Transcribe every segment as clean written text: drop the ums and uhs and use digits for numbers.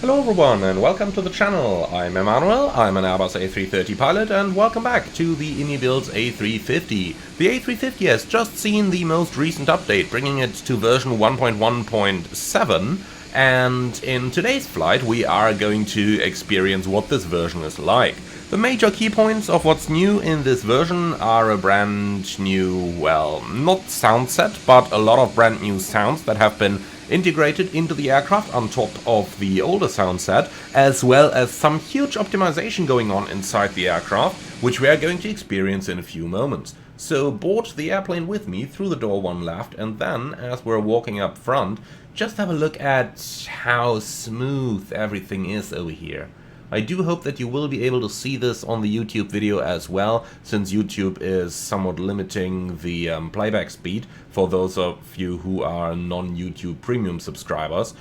Hello everyone and welcome to the channel. I'm Emmanuel, I'm an Airbus A330 pilot, and welcome back to the IndyBuilds A350. The A350 has just seen the most recent update, bringing it to version 1.1.7, and in today's flight we are going to experience what this version is like. The major key points of what's new in this version are a brand new, well, not sound set, but a lot of brand new sounds that have been integrated into the aircraft on top of the older sound set, as well as some huge optimization going on inside the aircraft, which we are going to experience in a few moments. So board the airplane with me through the door one left, and then, as we're walking up front, just have a look at how smooth everything is over here. I do hope that you will be able to see this on the YouTube video as well, since YouTube is somewhat limiting the playback speed for those of you who are non-YouTube premium subscribers.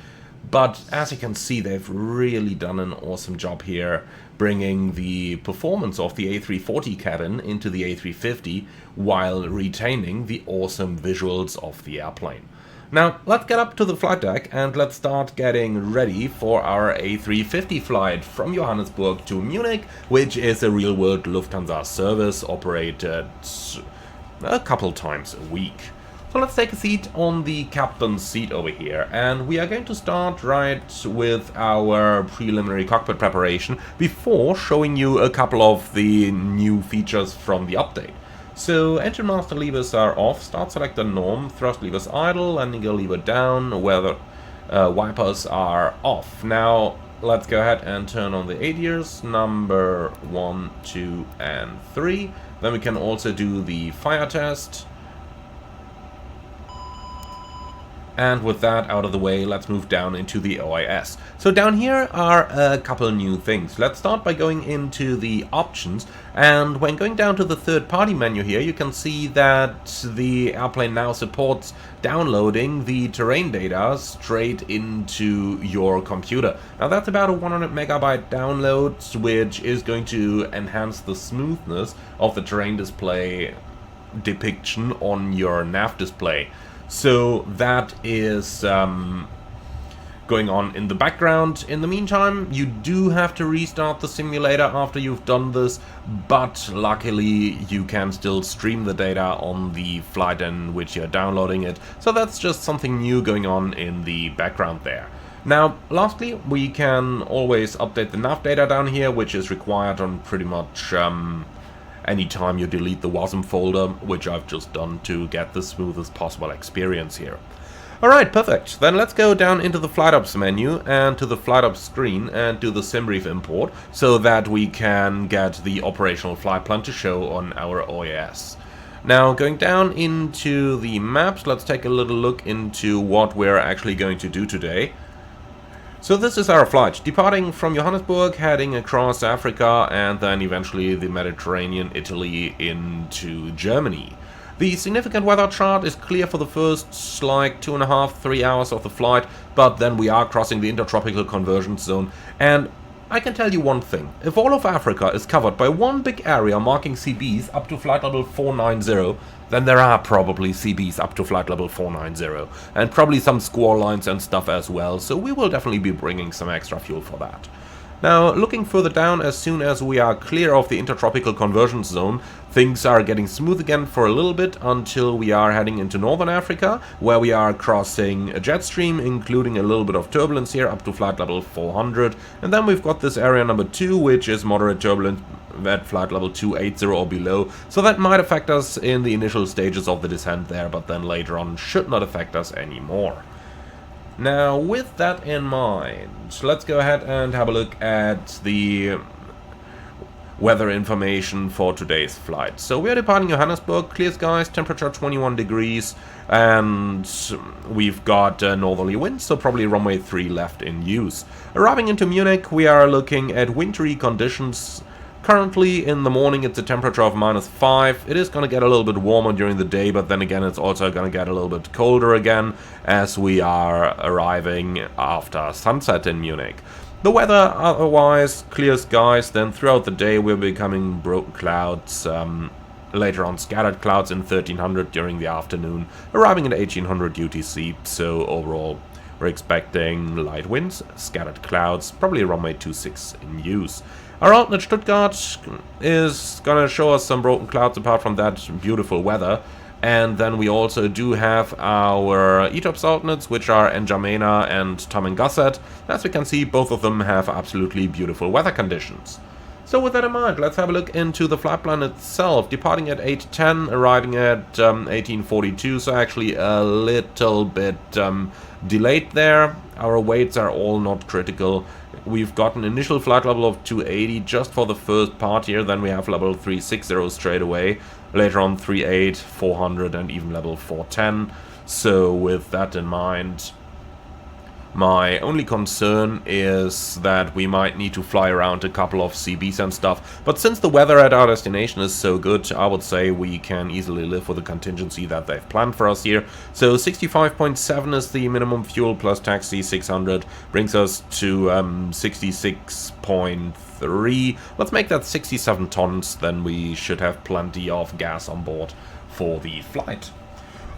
But as you can see, they've really done an awesome job here, bringing the performance of the A340 cabin into the A350 while retaining the awesome visuals of the airplane. Now, let's get up to the flight deck and let's start getting ready for our A350 flight from Johannesburg to Munich, which is a real-world Lufthansa service operated a couple times a week. So let's take a seat on the captain's seat over here, and we are going to start right with our preliminary cockpit preparation before showing you a couple of the new features from the update. So, engine master levers are off, start selector norm, thrust levers idle, landing gear lever down, weather wipers are off. Now, let's go ahead and turn on the ADIRs, number 1, 2, and 3. Then we can also do the fire test. And with that out of the way, let's move down into the OIS. So down here are a couple new things. Let's start by going into the options, and when going down to the third-party menu here, you can see that the airplane now supports downloading the terrain data straight into your computer. Now that's about a 100 megabyte download, which is going to enhance the smoothness of the terrain display depiction on your nav display. So that is going on in the background. In the meantime, you do have to restart the simulator after you've done this, but luckily you can still stream the data on the flight in which you're downloading it. So that's just something new going on in the background there. Now, lastly, we can always update the nav data down here, which is required on pretty much anytime you delete the WASM folder, which I've just done to get the smoothest possible experience here. Alright, perfect. Then let's go down into the FlightOps menu and to the FlightOps screen and do the SimBrief import so that we can get the operational flight plan to show on our OAS. Now, going down into the maps, let's take a little look into what we're actually going to do today. So this is our flight, departing from Johannesburg, heading across Africa, and then eventually the Mediterranean, Italy, into Germany. The significant weather chart is clear for the first, like, 2.5–3 hours of the flight, but then we are crossing the intertropical convergence zone, and I can tell you one thing. If all of Africa is covered by one big area marking CBs up to flight level 490, then there are probably CBs up to flight level 490, and probably some squall lines and stuff as well, so we will definitely be bringing some extra fuel for that. Now, looking further down, as soon as we are clear of the intertropical convergence zone, things are getting smooth again for a little bit until we are heading into northern Africa, where we are crossing a jet stream, including a little bit of turbulence here up to flight level 400, and then we've got this area number 2, which is moderate turbulence at flight level 280 or below, so that might affect us in the initial stages of the descent there, but then later on should not affect us anymore. Now, with that in mind, let's go ahead and have a look at the weather information for today's flight. So we are departing Johannesburg, clear skies, temperature 21 degrees, and we've got northerly winds, so probably runway 3 left in use. Arriving into Munich, we are looking at wintry conditions. Currently, in the morning, it's a temperature of -5. It is going to get a little bit warmer during the day, but then again, it's also going to get a little bit colder again as we are arriving after sunset in Munich. The weather, otherwise, clear skies. Then throughout the day, we're becoming broken clouds. Later on, scattered clouds in 1300 during the afternoon, arriving at 1800 UTC. So overall, We're expecting light winds, scattered clouds, probably runway 26 in use. Our alternate Stuttgart is gonna show us some broken clouds apart from that beautiful weather. And then we also do have our ETOPS alternates, which are N'Djamena and Tamengusset. As we can see, both of them have absolutely beautiful weather conditions. So with that in mind, let's have a look into the flight plan itself. Departing at 8:10, arriving at 18:42, so actually a little bit delayed there. Our weights are all not critical. We've got an initial flight level of 280 just for the first part here, then we have level 360 straight away. Later on 38, 400 and even level 410. So with that in mind, my only concern is that we might need to fly around a couple of CBs and stuff. But since the weather at our destination is so good, I would say we can easily live with the contingency that they've planned for us here. So 65.7 is the minimum fuel plus taxi 600, brings us to 66.3. Let's make that 67 tons, then we should have plenty of gas on board for the flight.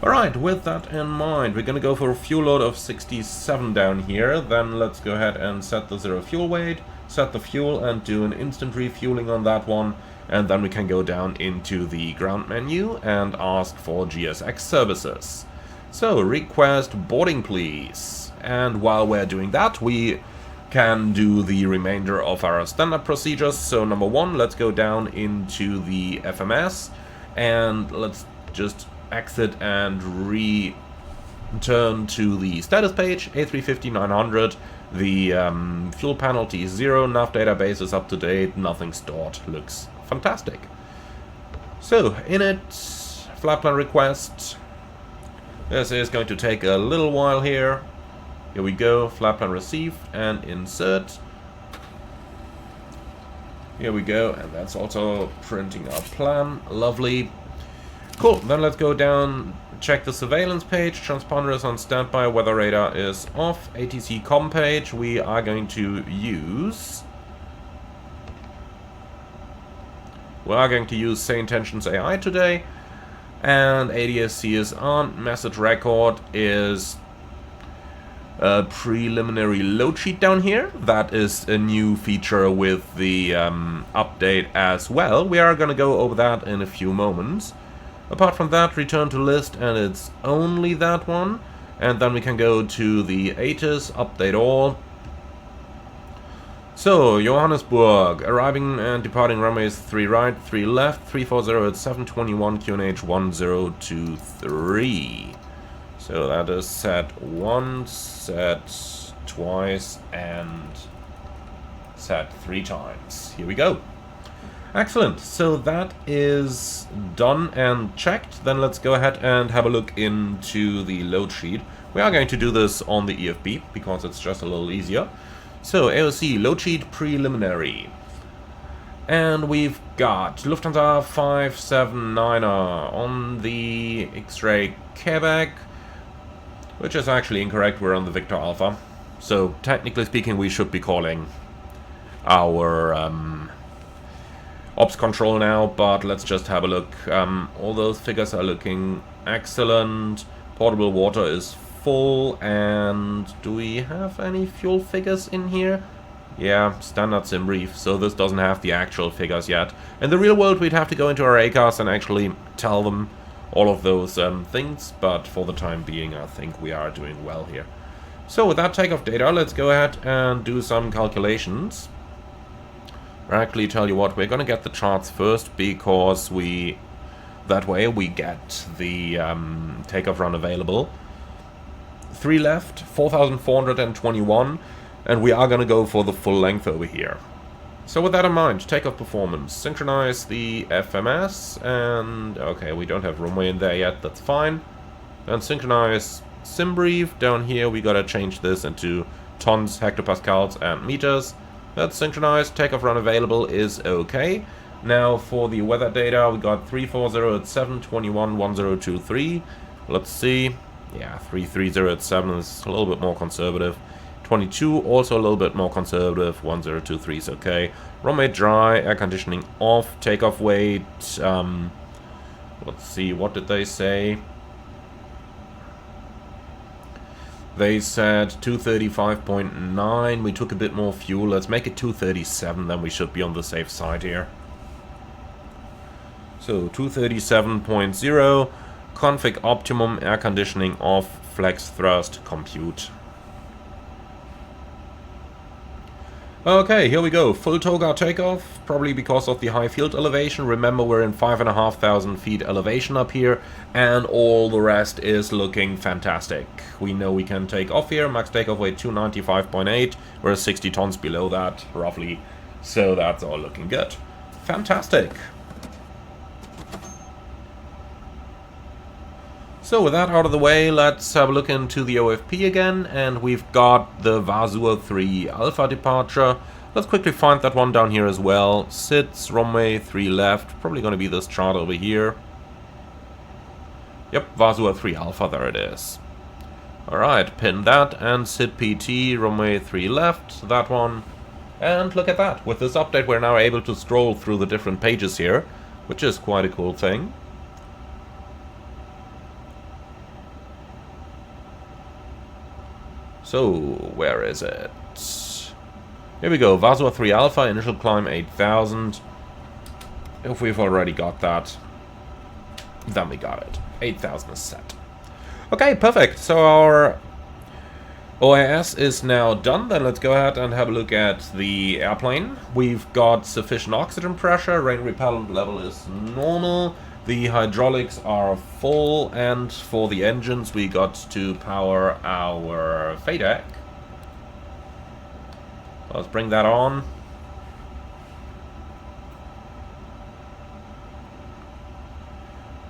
Alright, with that in mind, we're gonna go for a fuel load of 67 down here. Then let's go ahead and set the zero fuel weight, set the fuel and do an instant refueling on that one. And then we can go down into the ground menu and ask for GSX services. So, request boarding please. And while we're doing that, we can do the remainder of our standard procedures. So number one, let's go down into the FMS and let's just exit and return to the status page. A350 900, the fuel penalty is 0, nav database is up to date, nothing stored, looks fantastic. So init, flight plan request. This is going to take a little while here. Here we go, flight plan received and insert. Here we go, and that's also printing our plan, lovely. Cool, then let's go down, check the surveillance page, transponder is on standby, weather radar is off, ATC com page, we are going to use Say Intentions AI today, and ADSC is on, message record is a preliminary load sheet down here. That is a new feature with the update as well. We are going to go over that in a few moments. Apart from that, return to list, and it's only that one. And then we can go to the ATIS, update all. So, Johannesburg, arriving and departing runways 3 right, 3 left, 340 at 721, QNH 1023. So that is set once, set twice, and set 3 times. Here we go. Excellent, so that is done and checked. Then let's go ahead and have a look into the load sheet. We are going to do this on the EFB because it's just a little easier. So AOC load sheet preliminary. And we've got Lufthansa 579er on the X-Ray Quebec, which is actually incorrect, we're on the Victor Alpha. So technically speaking we should be calling our ops control now, but let's just have a look. All those figures are looking excellent. Portable water is full, and do we have any fuel figures in here? Yeah, standard sim brief, so this doesn't have the actual figures yet. In the real world we'd have to go into our ACAS and actually tell them all of those things, but for the time being I think we are doing well here. So with that takeoff data, let's go ahead and do some calculations. Or actually, tell you what, we're gonna get the charts first because that way we get the takeoff run available. 3 left, 4,421, and we are gonna go for the full length over here. So with that in mind, takeoff performance, synchronize the FMS, and okay, we don't have runway in there yet, that's fine. Then synchronize sim brief. Down here we gotta change this into tons, hectopascals, and meters. That's synchronized, takeoff run available is okay. Now for the weather data, we got 340 at 721, 1023. Let's see. Yeah, 330 at 7 is a little bit more conservative. 22 also a little bit more conservative. 1023 is okay. Runway dry, air conditioning off, takeoff weight. Let's see, what did they say? They said 235.9. We took a bit more fuel. Let's make it 237, then we should be on the safe side here. So 237.0, config optimum, air conditioning off, flex thrust, compute. Okay, here we go. Full toga takeoff, probably because of the high field elevation. Remember, we're in 5,500 feet elevation up here, and all the rest is looking fantastic. We know we can take off here. Max takeoff weight 295.8. We're 60 tons below that, roughly. So that's all looking good. Fantastic. So with that out of the way, let's have a look into the OFP again, and we've got the Vasur 3 Alpha departure. Let's quickly find that one down here as well. Sits, runway 3 left, probably going to be this chart over here. Yep, Vasur 3 Alpha, there it is. Alright, pin that, and sit PT, runway 3 left, that one. And look at that, with this update we're now able to scroll through the different pages here, which is quite a cool thing. So, where is it? Here we go, Vasur 3 Alpha, initial climb 8,000. If we've already got that, then we got it. 8,000 is set. Okay, perfect. So our OAS is now done. Then let's go ahead and have a look at the airplane. We've got sufficient oxygen pressure, rain repellent level is normal. The hydraulics are full, and for the engines we got to power our FADEC. Let's bring that on.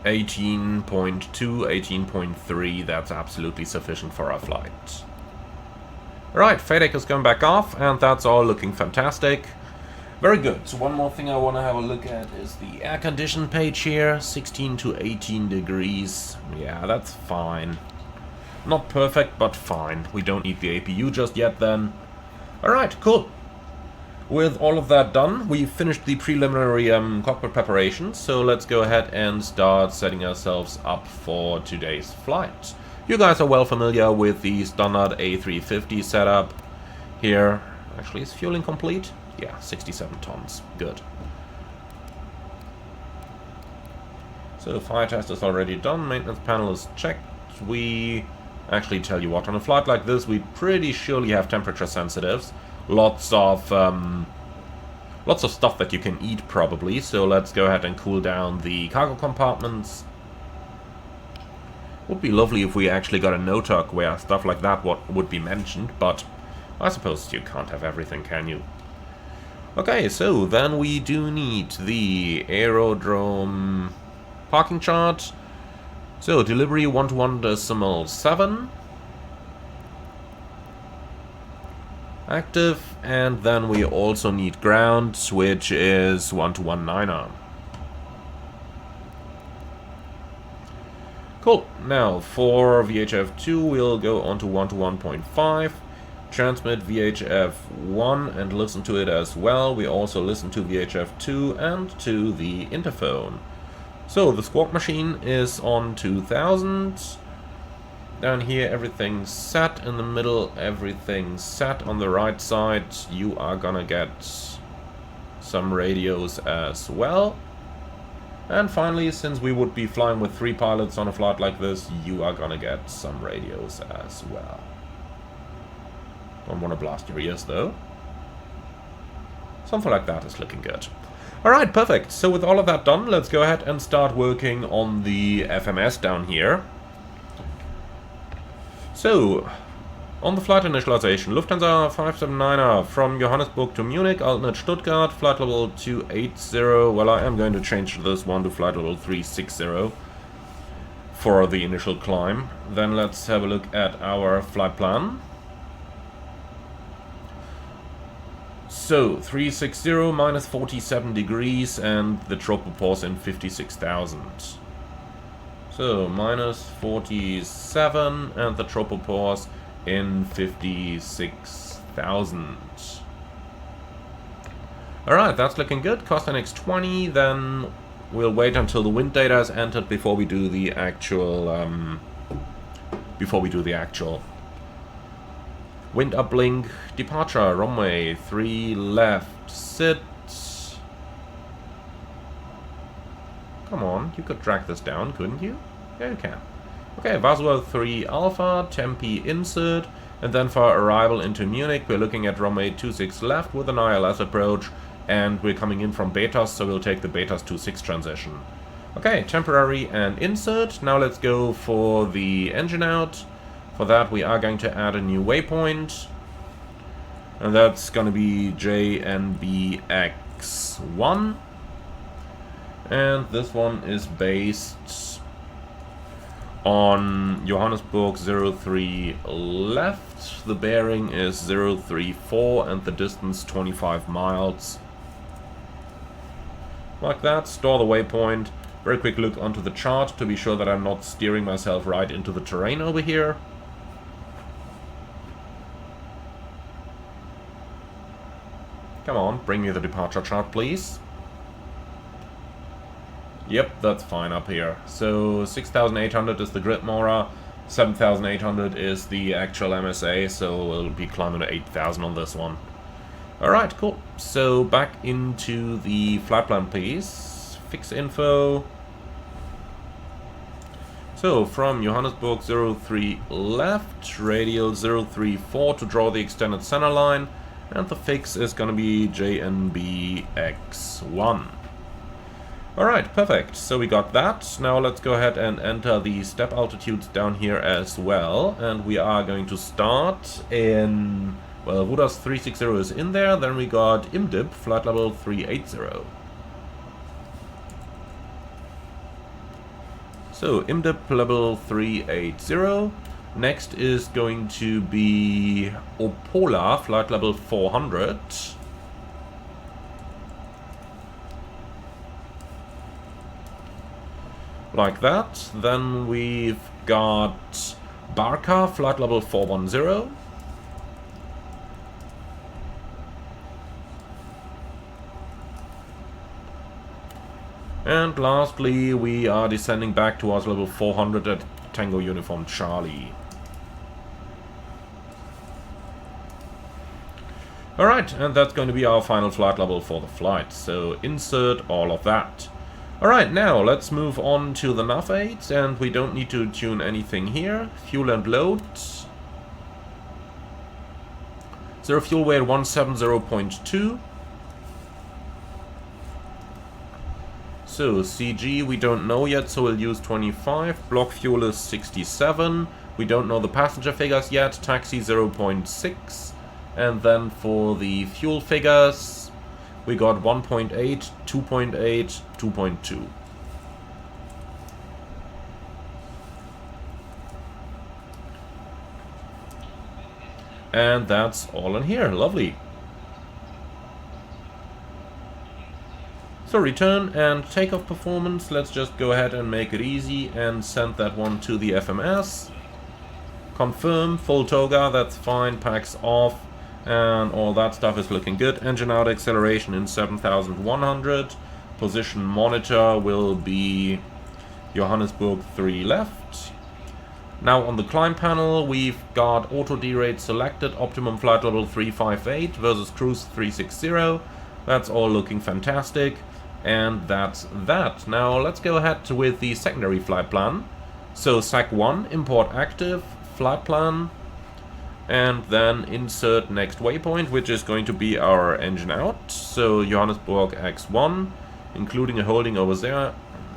(18.2, 18.3), that's absolutely sufficient for our flight. Alright, FADEC is going back off, and that's all looking fantastic. Very good. So one more thing I want to have a look at is the air condition page here. 16 to 18 degrees. Yeah, that's fine. Not perfect, but fine. We don't need the APU just yet then. Alright, cool. With all of that done, we've finished the preliminary cockpit preparations. So let's go ahead and start setting ourselves up for today's flight. You guys are well familiar with the standard A350 setup here. Actually, is fueling complete? Yeah, 67 tons. Good. So fire test is already done. Maintenance panel is checked. We actually tell you what, on a flight like this, we pretty surely have temperature sensitives. Lots of stuff that you can eat probably. So let's go ahead and cool down the cargo compartments. Would be lovely if we actually got a NOTOC where stuff like that would be mentioned, but I suppose you can't have everything, can you? Okay, so then we do need the aerodrome parking chart. So delivery 1.1.7 active, and then we also need ground, which is 1.1.9. Cool. Now for VHF2 we'll go on to 1.1.5. Transmit VHF1 and listen to it as well. We also listen to VHF2 and to the interphone. So the squawk machine is on 2000. Down here everything's set. In the middle everything's set. On the right side you are gonna get some radios as well. And finally, since we would be flying with 3 pilots on a flight like this, you are gonna get some radios as well. Don't want to blast your ears though. Something like that is looking good. Alright, perfect. So with all of that done, let's go ahead and start working on the FMS down here. So, on the flight initialization, Lufthansa 579er from Johannesburg to Munich, alternate Stuttgart, flight level 280. Well, I am going to change this one to flight level 360 for the initial climb. Then let's have a look at our flight plan. So, 360 minus 47 degrees and the tropopause in 56,000. So, minus 47 and the tropopause in 56,000. Alright, that's looking good. Cost NX 20, then we'll wait until the wind data is entered before we do the actual Wind uplink, departure, runway 3 left, sit. Come on, you could drag this down, couldn't you? Yeah, you can. Okay, Vaswell 3 Alpha, Tempe insert, and then for arrival into Munich, we're looking at runway 26 left with an ILS approach, and we're coming in from Betas, so we'll take the Betas 26 transition. Okay, temporary and insert. Now let's go for the engine out. For that, we are going to add a new waypoint, and that's going to be JNBX1. And this one is based on Johannesburg 03 left. The bearing is 034 and the distance 25 miles. Like that, store the waypoint. Very quick look onto the chart to be sure that I'm not steering myself right into the terrain over here. Come on, bring me the departure chart, please. Yep, that's fine up here. So 6,800 is the grid Mora, 7,800 is the actual MSA, so we'll be climbing to 8,000 on this one. Alright, cool. So back into the flight plan, please. Fix info. So from Johannesburg 03 left, radial 034 to draw the extended center line, and the fix is going to be JNBX1. Alright, perfect. So we got that. Now let's go ahead and enter the step altitudes down here as well. And we are going to start in, well, Wudas 360 is in there. Then we got IMDIP, flight level 380. So IMDIP level 380. Next is going to be Opola, flight level 400. Like that. Then we've got Barca, flight level 410. And lastly, we are descending back towards level 400 at Tango Uniform Charlie. Alright, and that's going to be our final flight level for the flight. So insert all of that. Alright, now let's move on to the nav aids, and we don't need to tune anything here. Fuel and load. Zero fuel weight 170.2. So CG we don't know yet, so we'll use 25. Block fuel is 67. We don't know the passenger figures yet. Taxi 0.6. And then for the fuel figures, we got 1.8, 2.8, 2.2. And that's all in here. Lovely. So return and takeoff performance. Let's just go ahead and make it easy and send that one to the FMS. Confirm, full toga, that's fine, packs off. And all that stuff is looking good. Engine out, acceleration in 7,100. Position monitor will be Johannesburg 3 left. Now on the climb panel, we've got auto derate selected, optimum flight level 358 versus cruise 360. That's all looking fantastic. And that's that. Now let's go ahead with the secondary flight plan. So SAC1, import active, flight plan. And then insert next waypoint, which is going to be our engine out. So Johannesburg X1, including a holding over there,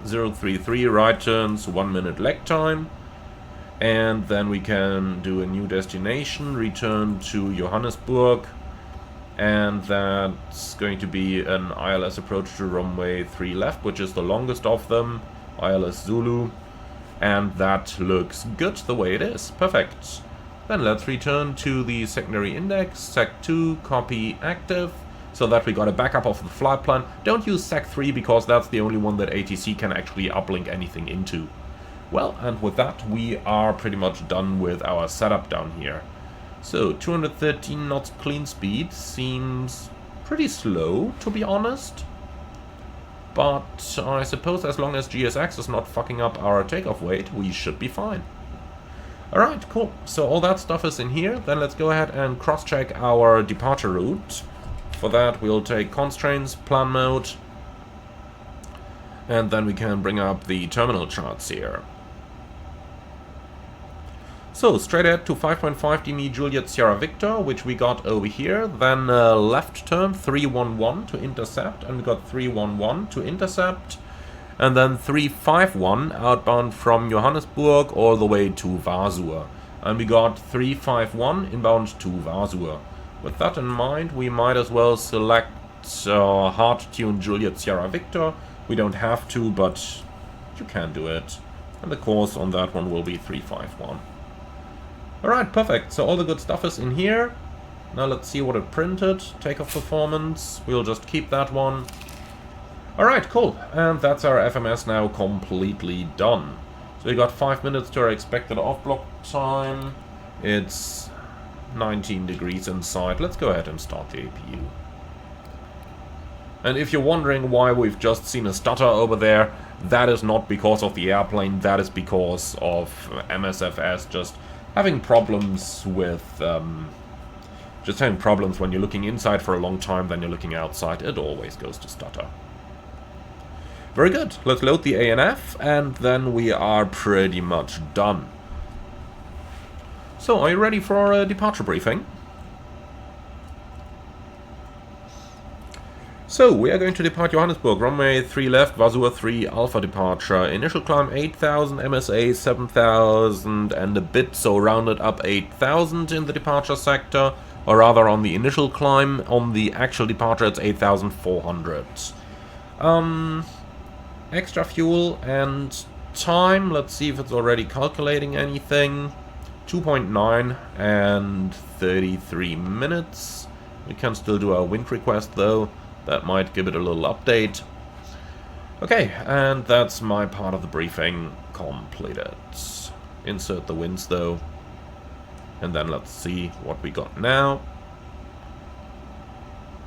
033, right turns, 1 minute lag time. And then we can do a new destination, return to Johannesburg. And that's going to be an ILS approach to runway 3 left, which is the longest of them, ILS Zulu. And that looks good the way it is. Perfect. Then let's return to the secondary index, SAC2, copy active, so that we got a backup of the flight plan. Don't use SAC3 because that's the only one that ATC can actually uplink anything into. Well, and with that we are pretty much done with our setup down here. So 213 knots clean speed seems pretty slow, to be honest. But I suppose as long as GSX is not fucking up our takeoff weight, we should be fine. Alright, cool. So all that stuff is in here. Then let's go ahead and cross-check our departure route. For that, we'll take constraints, plan mode, and then we can bring up the terminal charts here. So, straight ahead to 5.5 DME Juliet Sierra Victor, which we got over here. Then left turn 311 to intercept, and we got 311 to intercept. And then 351 outbound from Johannesburg all the way to Vasur. And we got 351 inbound to Vasur. With that in mind, we might as well select hard-tuned Juliet Sierra Victor. We don't have to, but you can do it. And the course on that one will be 351. Alright, perfect. So all the good stuff is in here. Now let's see what it printed. Takeoff performance. We'll just keep that one. Alright, cool. And that's our FMS now completely done. So we got 5 minutes to our expected off-block time. It's 19 degrees inside. Let's go ahead and start the APU. And if you're wondering why we've just seen a stutter over there, that is not because of the airplane, that is because of MSFS just having problems with, when you're looking inside for a long time, then you're looking outside, it always goes to stutter. Very good, let's load the ANF, and then we are pretty much done. So, are you ready for a departure briefing? So, we are going to depart Johannesburg, runway 3 left, Vasur 3 Alpha departure. Initial climb 8,000, MSA 7,000 and a bit, so rounded up 8,000 in the departure sector. Or rather on the initial climb, on the actual departure it's 8,400. Extra fuel and time, let's see if it's already calculating anything. 2.9 and 33 minutes. We can still do our wind request though. That might give it a little update. Okay, and that's my part of the briefing completed. Insert the winds though. And then let's see what we got now.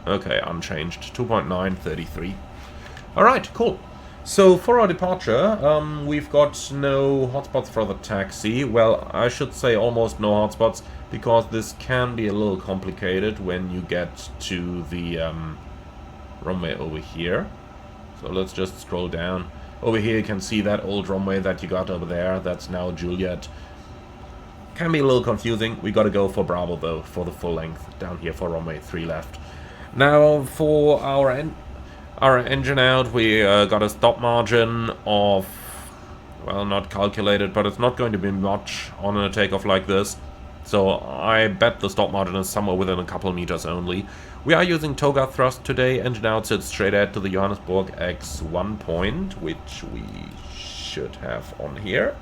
Okay, unchanged. 2.9, 33. Alright, cool. So for our departure, we've got no hotspots for the taxi. Well, I should say almost no hotspots, because this can be a little complicated when you get to the runway over here. So let's just scroll down. Over here you can see that old runway that you got over there. That's now Juliet. Can be a little confusing. We gotta go for Bravo though, for the full length down here for runway 3 left. Now for our engine out, we got a stop margin of, well, not calculated, but it's not going to be much on a takeoff like this. So I bet the stop margin is somewhere within a couple meters only. We are using toga thrust today. Engine out sits straight ahead to the Johannesburg X1 point, which we should have on here.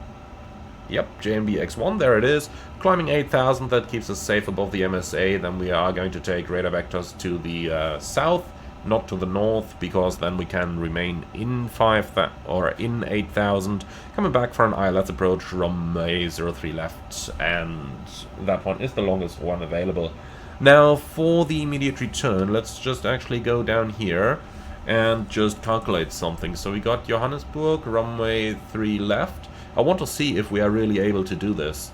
Yep, JMB X1, there it is. Climbing 8,000, that keeps us safe above the MSA. Then we are going to take radar vectors to the south, not to the north, because then we can remain in 8,000. Coming back for an ILS approach from A03 left, and that one is the longest one available. Now for the immediate return, let's just actually go down here and just calculate something. So we got Johannesburg, runway 3 left. I want to see if we are really able to do this.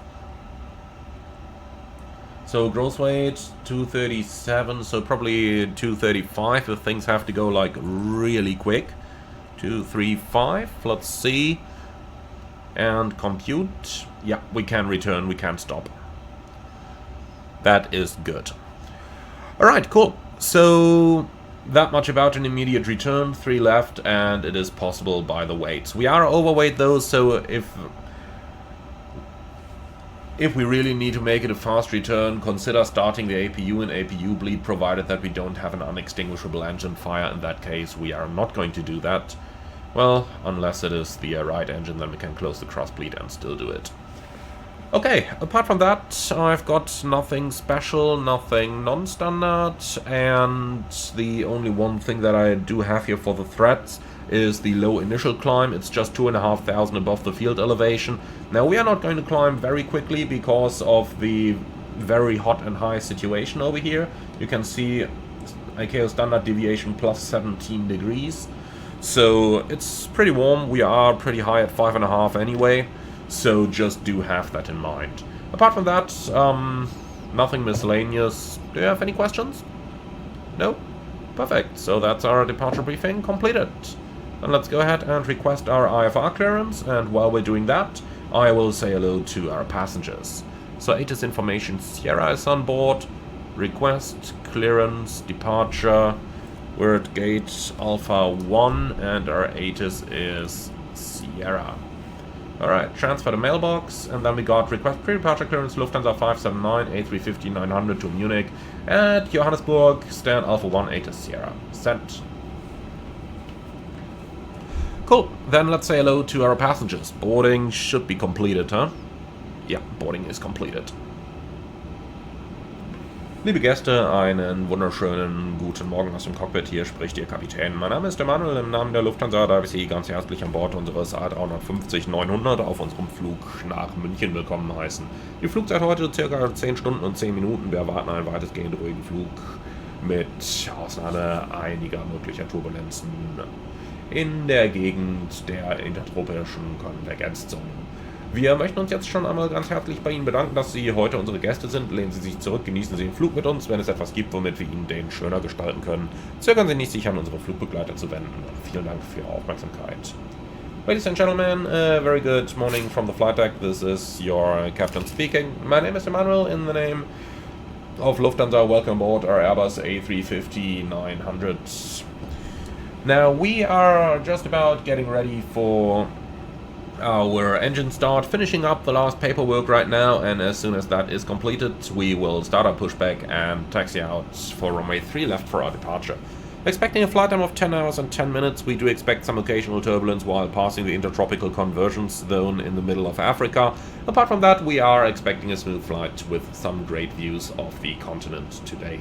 So gross weight 237, so probably 235 if things have to go like really quick. 235, let's see. And compute. Yeah, we can return, we can stop. That is good. Alright, cool. So that much about an immediate return, 3 left, and it is possible by the weights. We are overweight though, so if we really need to make it a fast return, consider starting the APU and APU bleed, provided that we don't have an unextinguishable engine fire. In that case, we are not going to do that. Well, unless it is the right engine, then we can close the cross bleed and still do it. Okay, apart from that, I've got nothing special, nothing non-standard, and the only one thing that I do have here for the threats is the low initial climb. It's just 2,500 above the field elevation. Now we are not going to climb very quickly because of the very hot and high situation over here. You can see ICAO standard deviation plus 17 degrees. So it's pretty warm. We are pretty high at 5.5 anyway. So just do have that in mind. Apart from that, nothing miscellaneous. Do you have any questions? No? Perfect. So that's our departure briefing completed. And let's go ahead and request our IFR clearance, and while we're doing that, I will say hello to our passengers. So Atus Information Sierra is on board. Request, clearance, departure. We're at gate Alpha 1 and our Atus is Sierra. Alright, transfer the mailbox, and then we got request pre-departure clearance Lufthansa 579 A350 900 to Munich at Johannesburg, stand Alpha 1 Atus Sierra. Sent. Cool, then let's say hello to our passengers. Boarding should be completed, huh? Ja, boarding is completed. Liebe Gäste, einen wunderschönen guten Morgen aus dem Cockpit. Hier spricht Ihr Kapitän. Mein Name ist Emanuel. Im Namen der Lufthansa darf ich Sie ganz herzlich an Bord unseres A350-900 auf unserem Flug nach München willkommen heißen. Die Flugzeit heute ca. 10 Stunden und 10 Minuten. Wir erwarten einen weitestgehend ruhigen Flug mit Ausnahme einiger möglicher Turbulenzen in der Gegend der intertropischen Konvergenzzone. Wir möchten uns jetzt schon einmal ganz herzlich bei Ihnen bedanken, dass Sie heute unsere Gäste sind. Lehnen Sie sich zurück, genießen Sie den Flug mit uns. Wenn es etwas gibt, womit wir Ihnen den schöner gestalten können, zögern Sie nicht, sich an unsere Flugbegleiter zu wenden. Vielen Dank für Ihre Aufmerksamkeit. Ladies and gentlemen, a very good morning from the flight deck. This is your captain speaking. My name is Emanuel. In the name of Lufthansa, welcome aboard our Airbus A350-900. Now, we are just about getting ready for our engine start, finishing up the last paperwork right now, and as soon as that is completed, we will start our pushback and taxi out for runway 3 left for our departure. Expecting a flight time of 10 hours and 10 minutes, we do expect some occasional turbulence while passing the intertropical convergence zone in the middle of Africa. Apart from that, we are expecting a smooth flight with some great views of the continent today.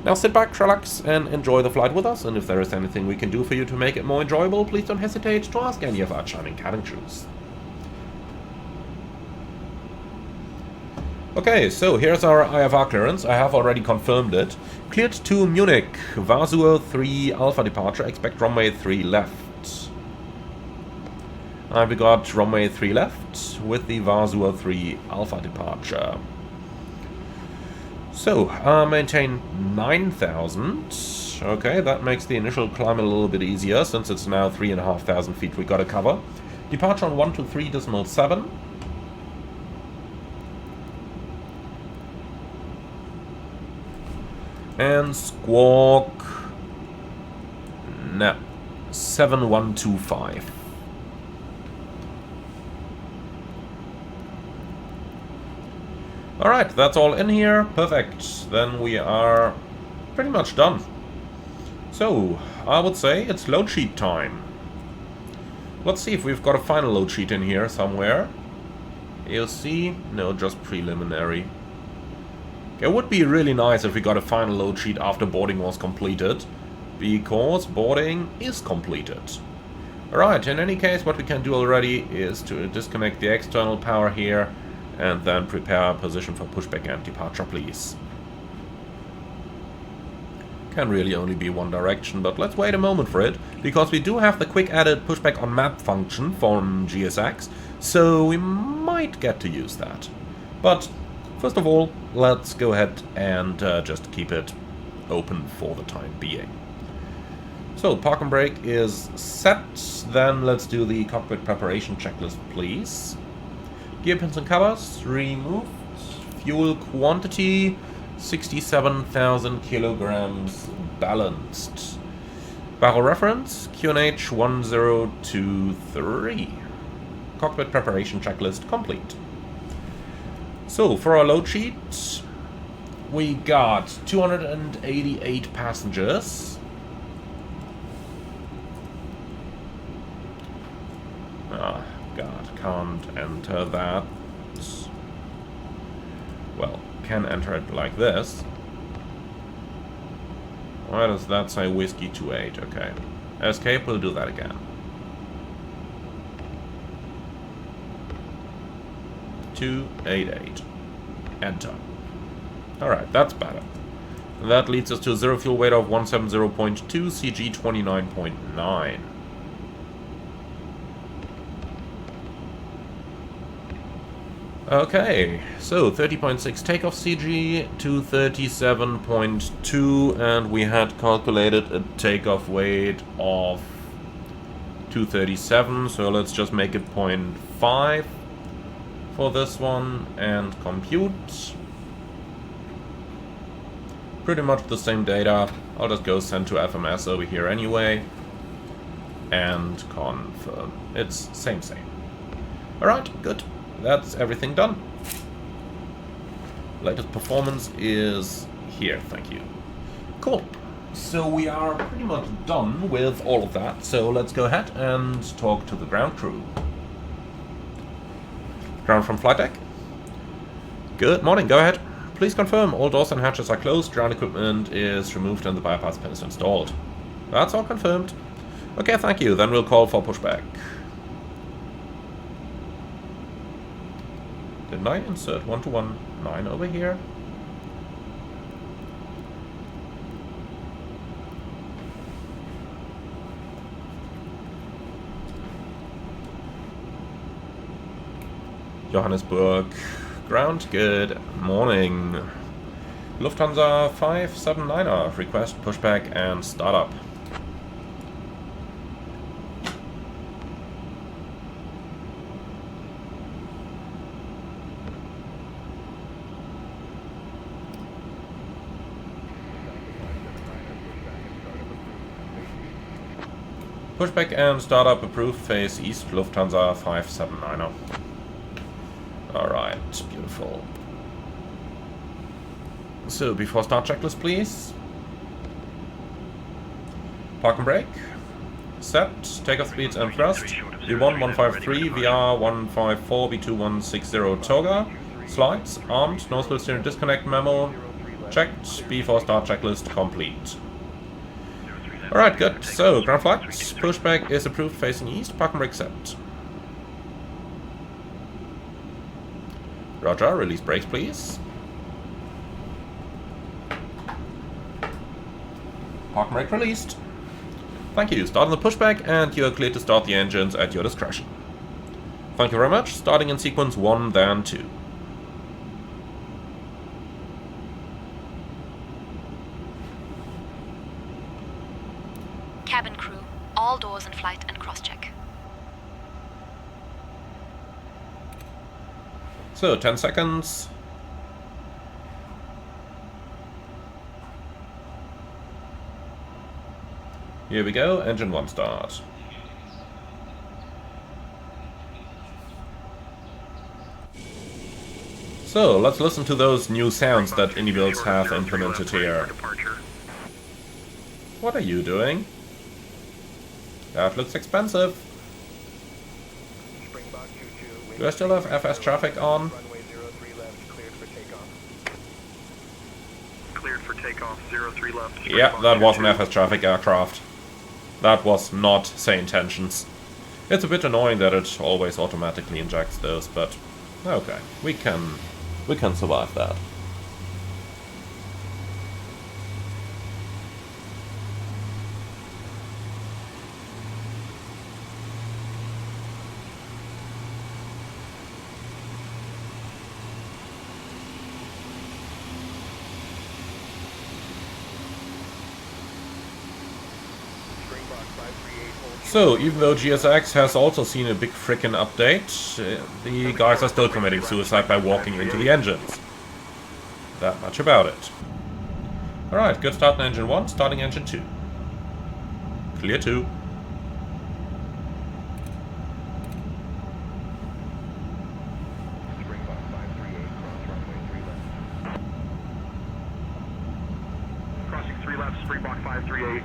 Now sit back, relax, and enjoy the flight with us, and if there is anything we can do for you to make it more enjoyable, please don't hesitate to ask any of our charming cabin crews. Okay, so here's our IFR clearance. I have already confirmed it. Cleared to Munich, Vasur 3 Alpha departure, expect runway 3 left. And we got runway 3 left with the Vasur 3 Alpha departure. So, maintain 9,000. Okay, that makes the initial climb a little bit easier since it's now 3,500 feet we gotta cover. Departure on 123.7. And squawk 7125. Alright, that's all in here. Perfect. Then we are pretty much done. So, I would say it's load sheet time. Let's see if we've got a final load sheet in here somewhere. AOC? No, just preliminary. It would be really nice if we got a final load sheet after boarding was completed, because boarding is completed. Alright, in any case, what we can do already is to disconnect the external power here, and then prepare our position for pushback and departure, please. Can really only be one direction, but let's wait a moment for it, because we do have the quick added pushback on map function from GSX, so we might get to use that. But first of all, let's go ahead and just keep it open for the time being. So, park and brake is set. Then let's do the cockpit preparation checklist, please. Gear pins and covers removed. Fuel quantity 67,000 kilograms balanced. Barrel reference QNH 1023. Cockpit preparation checklist complete. So, for our load sheet, we got 288 passengers. Ah, God, can't enter that. Well, can enter it like this. Why does that say Whiskey 28? Okay. Escape, we'll do that again. 288. Enter. Alright, that's better. That leads us to a zero fuel weight of 170.2, CG 29.9. Okay, so 30.6 takeoff CG to 37.2, and we had calculated a takeoff weight of 237, so let's just make it 0.5 for this one and compute. Pretty much the same data. I'll just go send to FMS over here anyway and confirm. It's same. Alright, good. That's everything done. Latest performance is here, thank you. Cool. So we are pretty much done with all of that, so let's go ahead and talk to the ground crew. Ground from flight deck. Good morning, go ahead. Please confirm all doors and hatches are closed, ground equipment is removed and the bypass pin is installed. That's all confirmed. Okay, thank you, then we'll call for pushback. Didn't I insert 1.1.9 over here? Johannesburg. Ground, good morning. Lufthansa 579er, request pushback and startup. Pushback and startup approved, face east, Lufthansa 579er. Alright, beautiful. So, before start checklist, please. Park and brake. Set. Takeoff speeds and thrust. v1.1.7, VR154, v2.1.6 toga. Slides. Armed. Nose wheel steering disconnect memo. Checked. Before start checklist complete. Alright, good. So, ground flight. Pushback is approved facing east. Park and brake set. Roger, release brakes, please. Park and brake released. Thank you. Start on the pushback, and you are cleared to start the engines at your discretion. Thank you very much. Starting in sequence 1, then 2. Cabin crew, all doors in flight and cross-check. So, 10 seconds. Here we go, engine 1 start. So, let's listen to those new sounds that indie builds have implemented here. What are you doing? That looks expensive. Do I still have FS traffic on? Cleared for takeoff, 03 left. Yeah, that was an FS traffic aircraft. That was not say intentions. It's a bit annoying that it always automatically injects those, but okay, we can survive that. So, even though GSX has also seen a big frickin' update, the guys are still committing suicide by walking into the engines. That much about it. Alright, good start in engine 1, starting engine 2. Clear 2. Crossing 3 left, Springbok 538.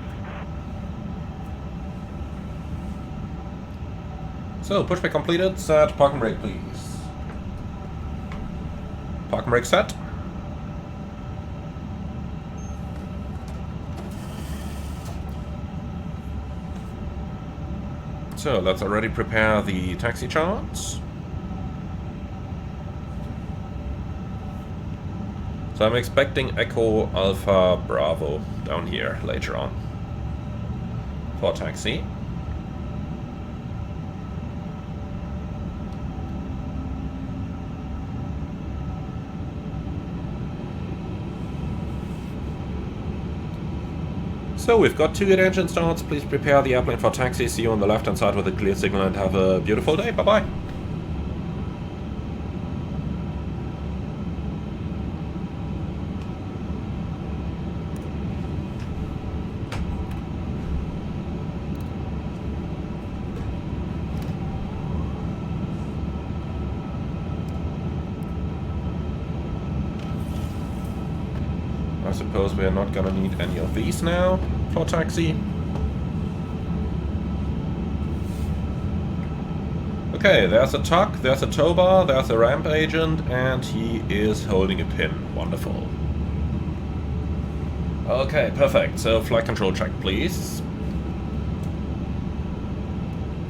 So, pushback completed, set, park and brake please. Park and brake set. So, let's already prepare the taxi charts. So I'm expecting Echo Alpha Bravo down here later on for taxi. So we've got 2 good engine starts. Please prepare the airplane for taxi. See you on the left hand side with a clear signal and have a beautiful day. Bye bye. I suppose we are not gonna need any of these now for taxi. Okay, there's a tuck, there's a tow bar, there's a ramp agent, and he is holding a pin. Wonderful. Okay, perfect. So flight control check, please.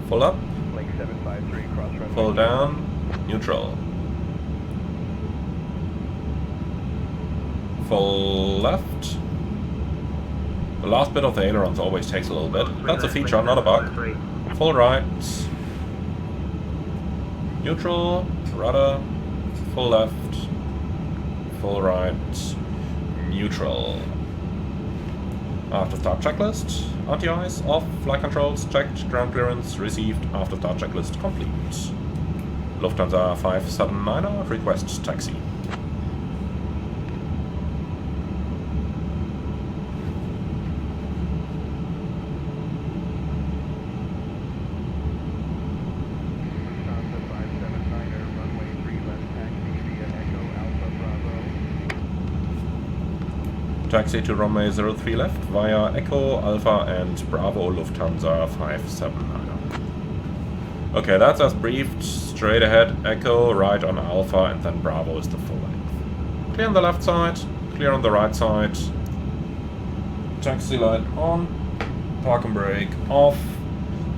Full up. Lake 753, cross runway. Full down. Neutral. Full left. The last bit of the ailerons always takes a little bit. That's a feature, not a bug. Full right. Neutral. Rudder. Full left. Full right. Neutral. After start checklist. Anti-ice off. Flight controls checked. Ground clearance received. After start checklist complete. Lufthansa 579er. Request taxi. Taxi to runway 03 left via Echo, Alpha and Bravo Lufthansa 579. Okay, that's as briefed. Straight ahead, Echo, right on Alpha, and then Bravo is the full length. Clear on the left side, clear on the right side. Taxi light on, park and brake off.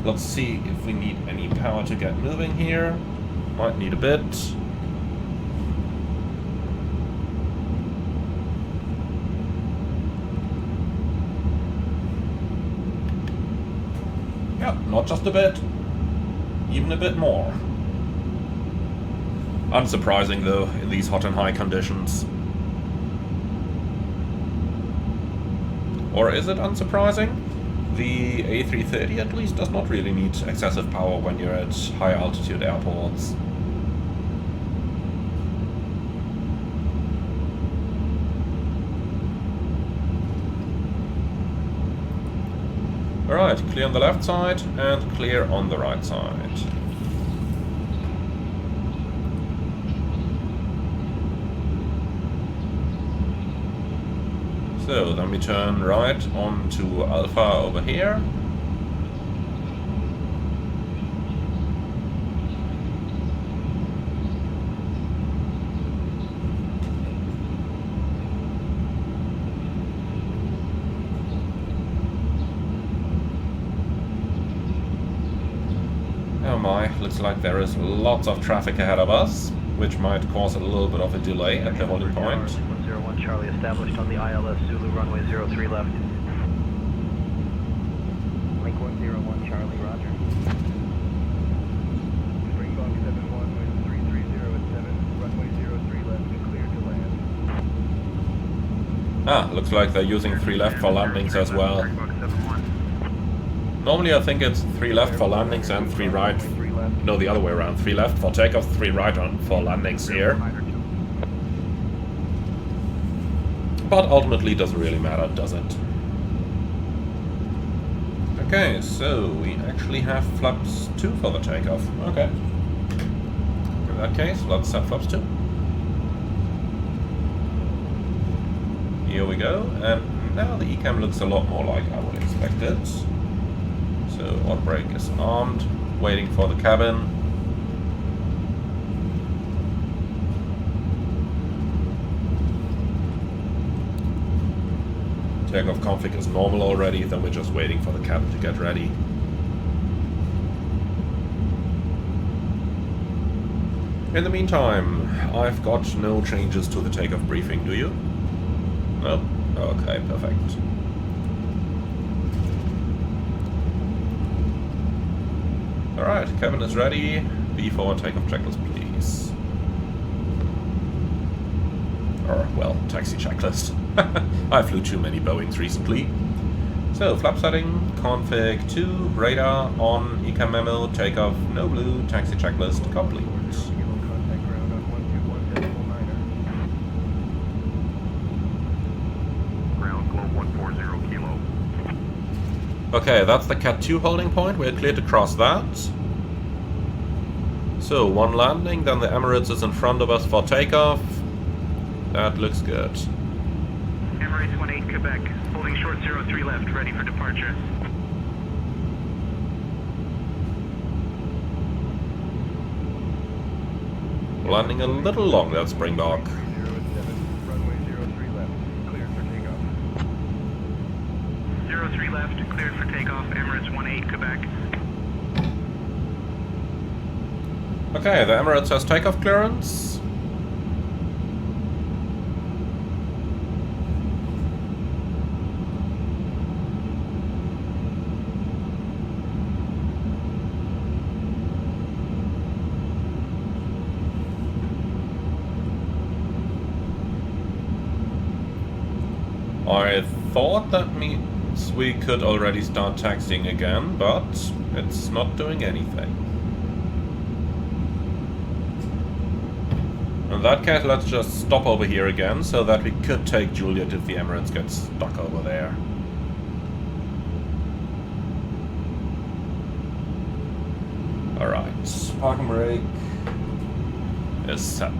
Let's see if we need any power to get moving here. Might need a bit. Not just a bit, even a bit more. Unsurprising though, in these hot and high conditions. Or is it unsurprising? The A350 at least does not really need excessive power when you're at high altitude airports. Alright, clear on the left side and clear on the right side. So then we turn right onto Alpha over here. Looks like there is lots of traffic ahead of us, which might cause a little bit of a delay at the holding point. 101 Charlie established on the ILS Zulu runway 03 left. Link 101 Charlie, roger. Springbok 71 with 330 at 7, runway 03 left, clear to land. Ah, looks like they're using 3 left for landings as well. Normally I think it's 3 left for landings and 3 right. No, the other way around. 3 left for takeoff, 3 right on for landings here. But ultimately it doesn't really matter, does it? Okay, so we actually have flaps 2 for the takeoff. Okay. In that case, let's set flaps 2. Here we go, and now the ECAM looks a lot more like I would expect it. So auto brake is armed. Waiting for the cabin. Takeoff config is normal already, then we're just waiting for the cabin to get ready. In the meantime, I've got no changes to the takeoff briefing, do you? No? Okay, perfect. Alright, cabin is ready. B4 takeoff checklist, please. Or, well, taxi checklist. I flew too many Boeings recently. So, flap setting, config 2, radar, on, ECAM memo, takeoff, no blue, taxi checklist, complete. Kilo contact ground on 121.9. Ground globe 140 kilo. Okay, that's the Cat 2 holding point, we're clear to cross that. So, one landing, then the Emirates is in front of us for takeoff. That looks good. Emirates 18 Quebec, holding short 03 left, ready for departure. Landing a little long, that Springbok. 307, runway 03 left, cleared for takeoff. 03 left, cleared for takeoff, Emirates 18 Quebec. Okay, the Emirates has takeoff clearance. I thought that means we could already start taxiing again, but it's not doing anything. In that case, let's just stop over here again, so that we could take Juliet if the Emirates get stuck over there. Alright, parking brake is set.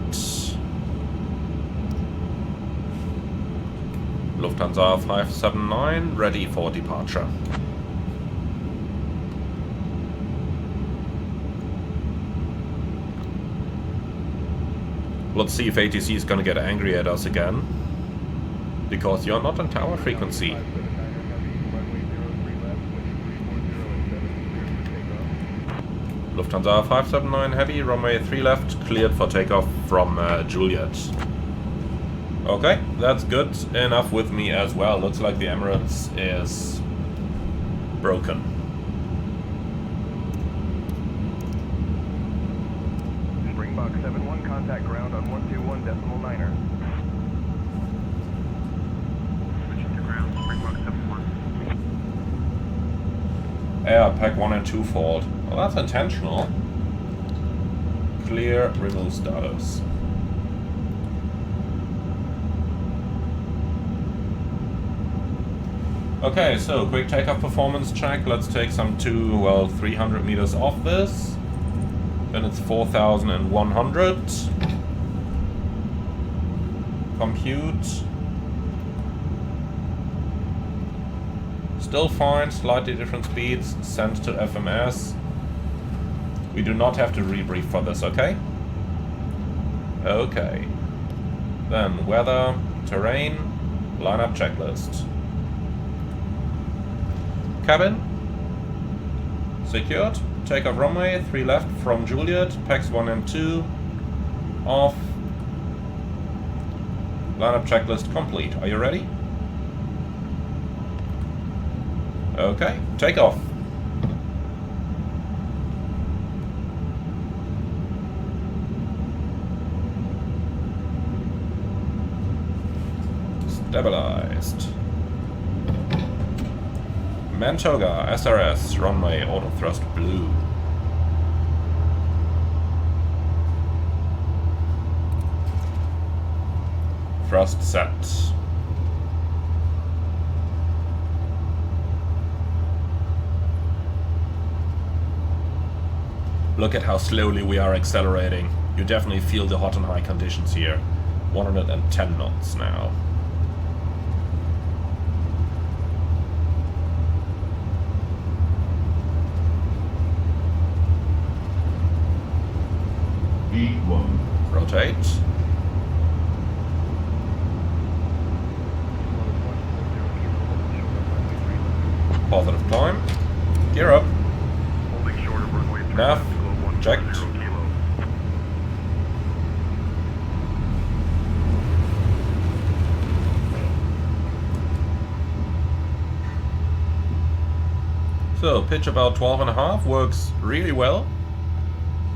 Lufthansa 579, ready for departure. Let's see if ATC is gonna get angry at us again. Because you're not on tower frequency. Lufthansa 579 heavy, runway 3 left, cleared for takeoff from Juliet. Okay, that's good enough with me as well. Looks like the Emirates is broken. Springbok 71, contact ground on 121.9er. Switching to ground, Springbok 71. Yeah, pack 1 and 2 fault. Well, that's intentional. Clear, remove status. Okay, so quick takeoff performance check. Let's take some 300 meters off this. Then it's 4,100. Compute. Still fine, slightly different speeds. Send to FMS. We do not have to rebrief for this, okay? Okay. Then weather, terrain, lineup checklist. Cabin. Secured. Takeoff runway, 3 left from Juliet. Packs 1 and 2. Off. Lineup checklist complete. Are you ready? Okay, takeoff. Stabilized. Mantoga, SRS, runway, auto thrust blue. Thrust set. Look at how slowly we are accelerating. You definitely feel the hot and high conditions here. 110 knots now. V1. Rotate. Positive climb. Gear up. Holding short of runway 3 Nav. left, globe Checked. 140 kilo. So, pitch about 12.5 works really well.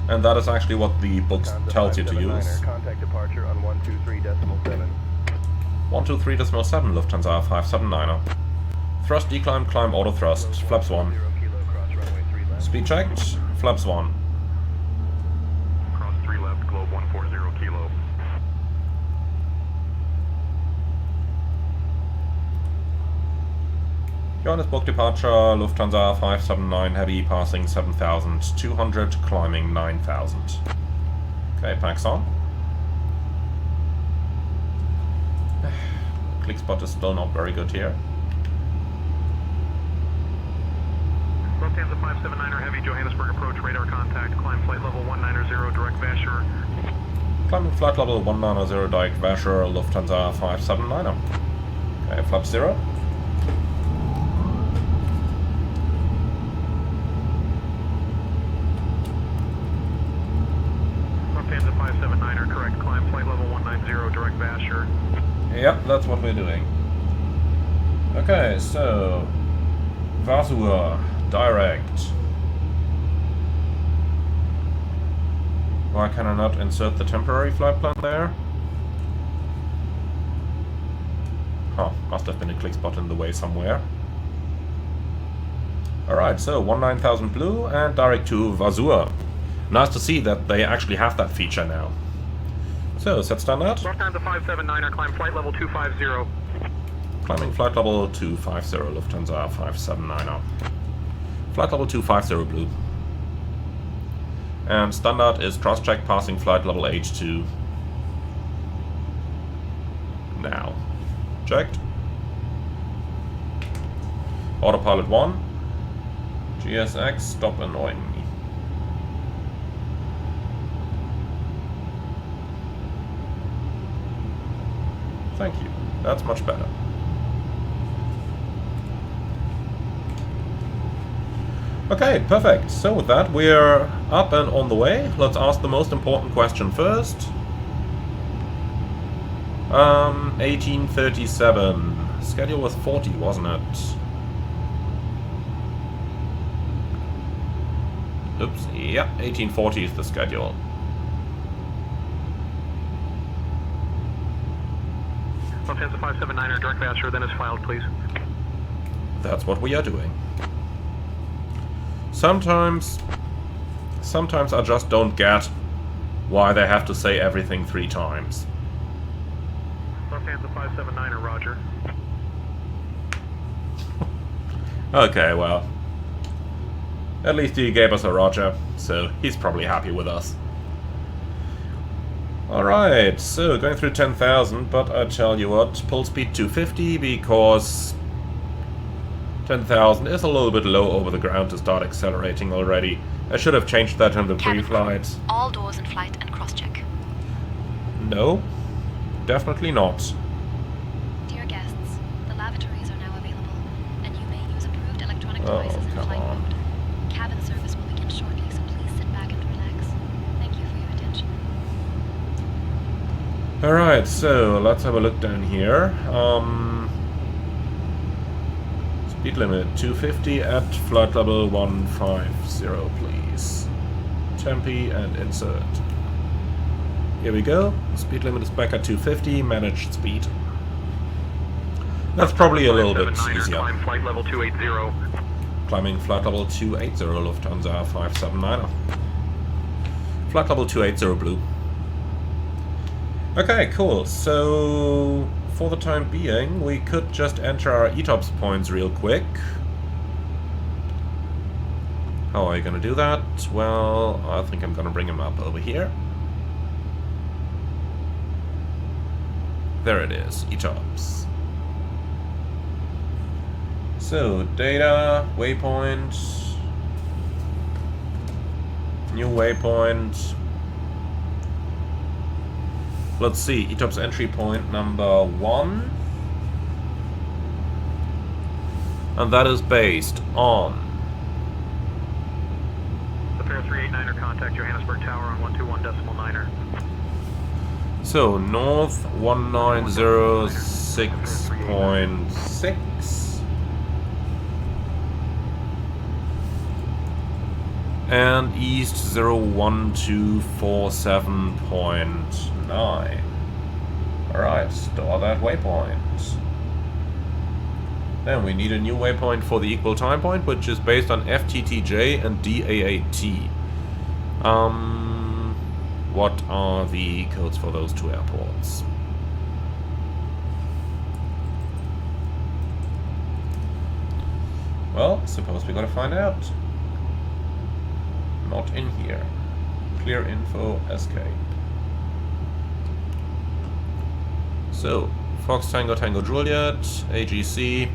And that is actually what the book tells you to use. Contact departure on 123.7. 123.7 Lufthansa 579er. Thrust decline, climb auto thrust. Flaps 1. 0 kilo, cross runway 3 left. Speed checked. Flaps 1. Cross 3 left, globe 140 kilo. Johannesburg departure, Lufthansa 579 heavy, passing 7,200, climbing 9,000. Okay, packs on. Click spot is still not very good here. Lufthansa 579er heavy, Johannesburg approach, radar contact, climb flight level 190, direct Vasher. Climbing flight level 190, direct Vasher, Lufthansa 579er. Okay, flap 0. Lufthansa 579er, correct, climb flight level 190, direct Vasher. Yep, that's what we're doing. Okay, so Vasur, direct. Why can I not insert the temporary flight plan there? Huh, must have been a click spot in the way somewhere. Alright, so 19,000 blue and direct to Vasur. Nice to see that they actually have that feature now. So, set standard. Lufthansa 579er, climb flight level 250. Climbing flight level 250, Lufthansa 579er. Flight level 250 blue. And standard is cross-check passing flight level H2. Now. Checked. Autopilot 1. GSX, stop annoying me. Thank you. That's much better. Okay, perfect. So with that, we're up and on the way. Let's ask the most important question first. 1837. Schedule was 40, wasn't it? Oops, yeah, 1840 is the schedule. Lufthansa 579er, direct Vasher, then is filed, please. That's what we are doing. Sometimes I just don't get why they have to say everything 3 times. Lufthansa 579er, roger. Okay, well. At least he gave us a roger, so he's probably happy with us. Alright, so going through 10,000, but I tell you what, pull speed 250 because 10,000 is a little bit low over the ground to start accelerating already. I should have changed that in the pre-flight. All doors in flight and cross-check. No, definitely not. Dear guests, the lavatories are now available, and you may use approved electronic Oh, devices in come flight on. mode. Cabin service will begin shortly, so please sit back and relax. Thank you for your attention. Alright, so let's have a look down here. Speed limit 250 at flight level 150, please. Tempi and insert. Here we go. Speed limit is back at 250, managed speed. That's probably a little bit 579er, easier. climb flight level 280. Climbing flight level 280, Lufthansa 579er. Flight level 280 blue. Okay, cool. So for the time being, we could just enter our ETOPS points real quick. How are you going to do that? Well, I think I'm going to bring him up over here. There it is, ETOPS. So, data, waypoint, new waypoint. Let's see, ETOPS entry point number 1. And that is based on... The pair 389er, contact Johannesburg Tower on 121.9er. So, north 1906.6. And east 01247.9. Alright, store that waypoint. Then we need a new waypoint for the equal time point, which is based on FTTJ and DAAT. What are the codes for those two airports? Well, suppose we gotta find out. Not in here. Clear info, escape. So, Fox Tango Tango Juliet, AGC.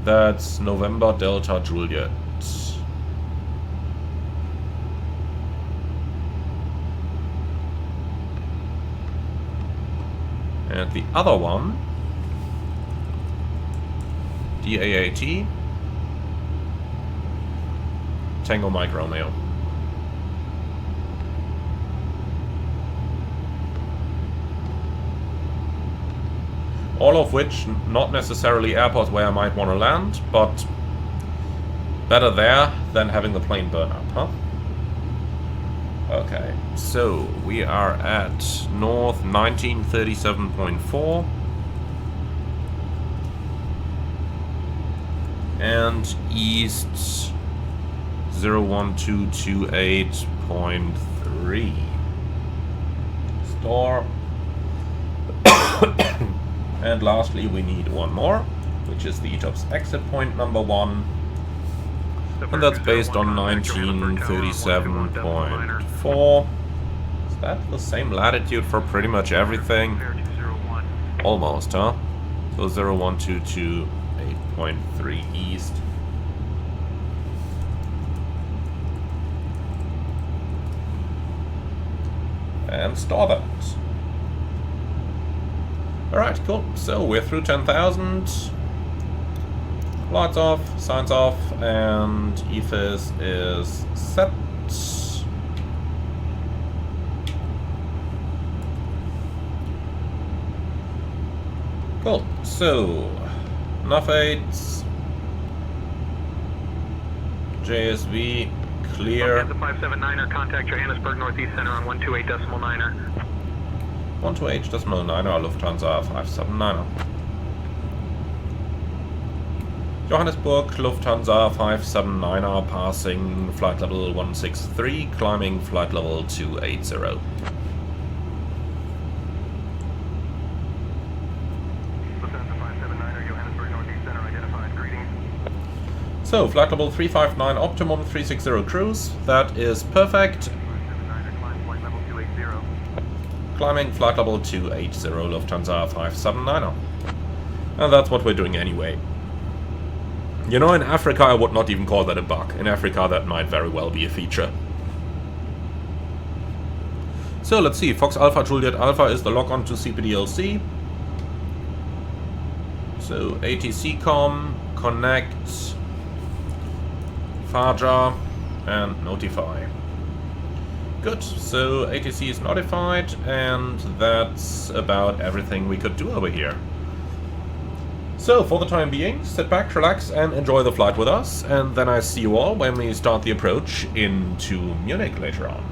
That's November Delta Juliet. And the other one, DAAT, Tango Mike Romeo. All of which, not necessarily airports where I might want to land, but better there than having the plane burn up, huh? Okay, so we are at north 1937.4 and east 01228.3. Store. And lastly, we need one more, which is the ETOPS exit point number 1. And that's based on 1937.4. Is that the same latitude for pretty much everything? Almost, huh? So 01228.3 east. And store that. Alright, cool. So we're through 10,000. Lights off, signs off, and EFIS is set. Cool. So, enough 8s. JSV, clear. The 579er, contact Johannesburg Northeast Center on 128.9er. 128.9er, Lufthansa 579er. Johannesburg, Lufthansa 579er, passing flight level 163, climbing flight level 280. Lufthansa 579er, Johannesburg Northeast Center identified. Greetings. So, flight level 359, optimum 360 cruise, that is perfect. 579er, climb flight level 280. Climbing flight level 280, Lufthansa 579er. And that's what we're doing anyway. You know, in Africa I would not even call that a bug. In Africa that might very well be a feature. So let's see, Fox Alpha Juliet Alpha is the lock-on to CPDLC. So ATC-COM, connect, Faja, and notify. Good, so ATC is notified, and that's about everything we could do over here. So, for the time being, sit back, relax, and enjoy the flight with us, and then I see you all when we start the approach into Munich later on.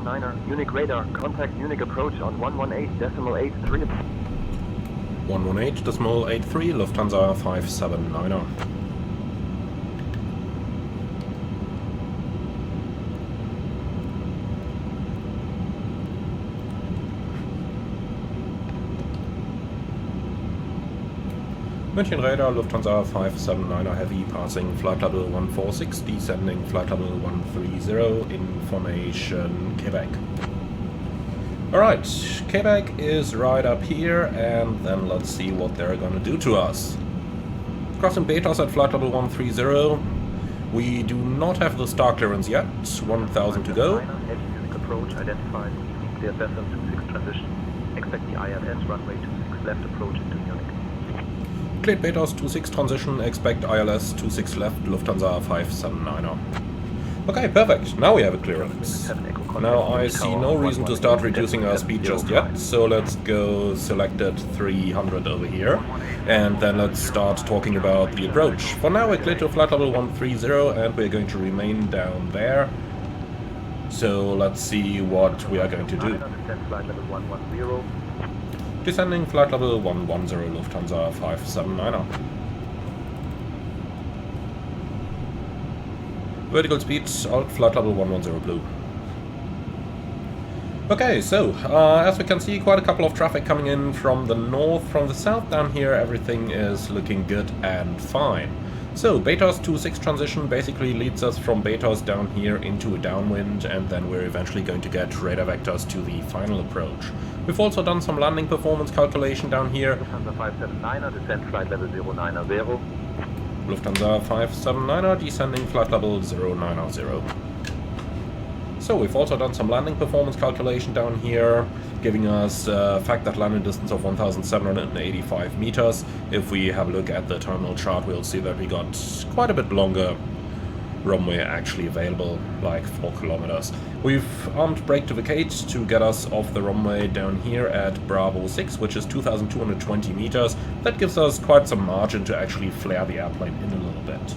579er, Munich radar, contact Munich approach on 118.83. 118.83, Lufthansa 579er. München radar, Lufthansa 579er heavy, passing flight level 146, descending flight level 130, information Quebec. Alright, Quebec is right up here, and then let's see what they're gonna do to us. Crossing Betos at flight level 130. We do not have the star clearance yet, 1000 to go. Munich approach identified, clear vessel 26 transition. Expect the ILS runway 26 left approach into Munich. Cleared Betos 26 transition, expect ILS 26 left, Lufthansa 579er. Okay, perfect. Now we have a clearance. Now I see no reason to start reducing our speed just yet, so let's go selected 300 over here, and then let's start talking about the approach. For now we're cleared to flight level 130, and we're going to remain down there. So let's see what we are going to do. Descending flight level 110, Lufthansa 579er. Vertical speed, alt flight level 110 blue. Okay, so, as we can see, quite a couple of traffic coming in from the north. From the south down here, everything is looking good and fine. So, Betos 26 transition basically leads us from Betos down here into a downwind, and then we're eventually going to get radar vectors to the final approach. We've also done some landing performance calculation down here. Lufthansa 579er, descent flight level 090. Lufthansa 579er, descending flight level 090. So we've also done some landing performance calculation down here, giving us a factored landing distance of 1,785 meters. If we have a look at the terminal chart, we'll see that we got quite a bit longer runway actually available, like 4 kilometers. We've armed brake to vacate to get us off the runway down here at Bravo 6, which is 2,220 meters. That gives us quite some margin to actually flare the airplane in a little bit.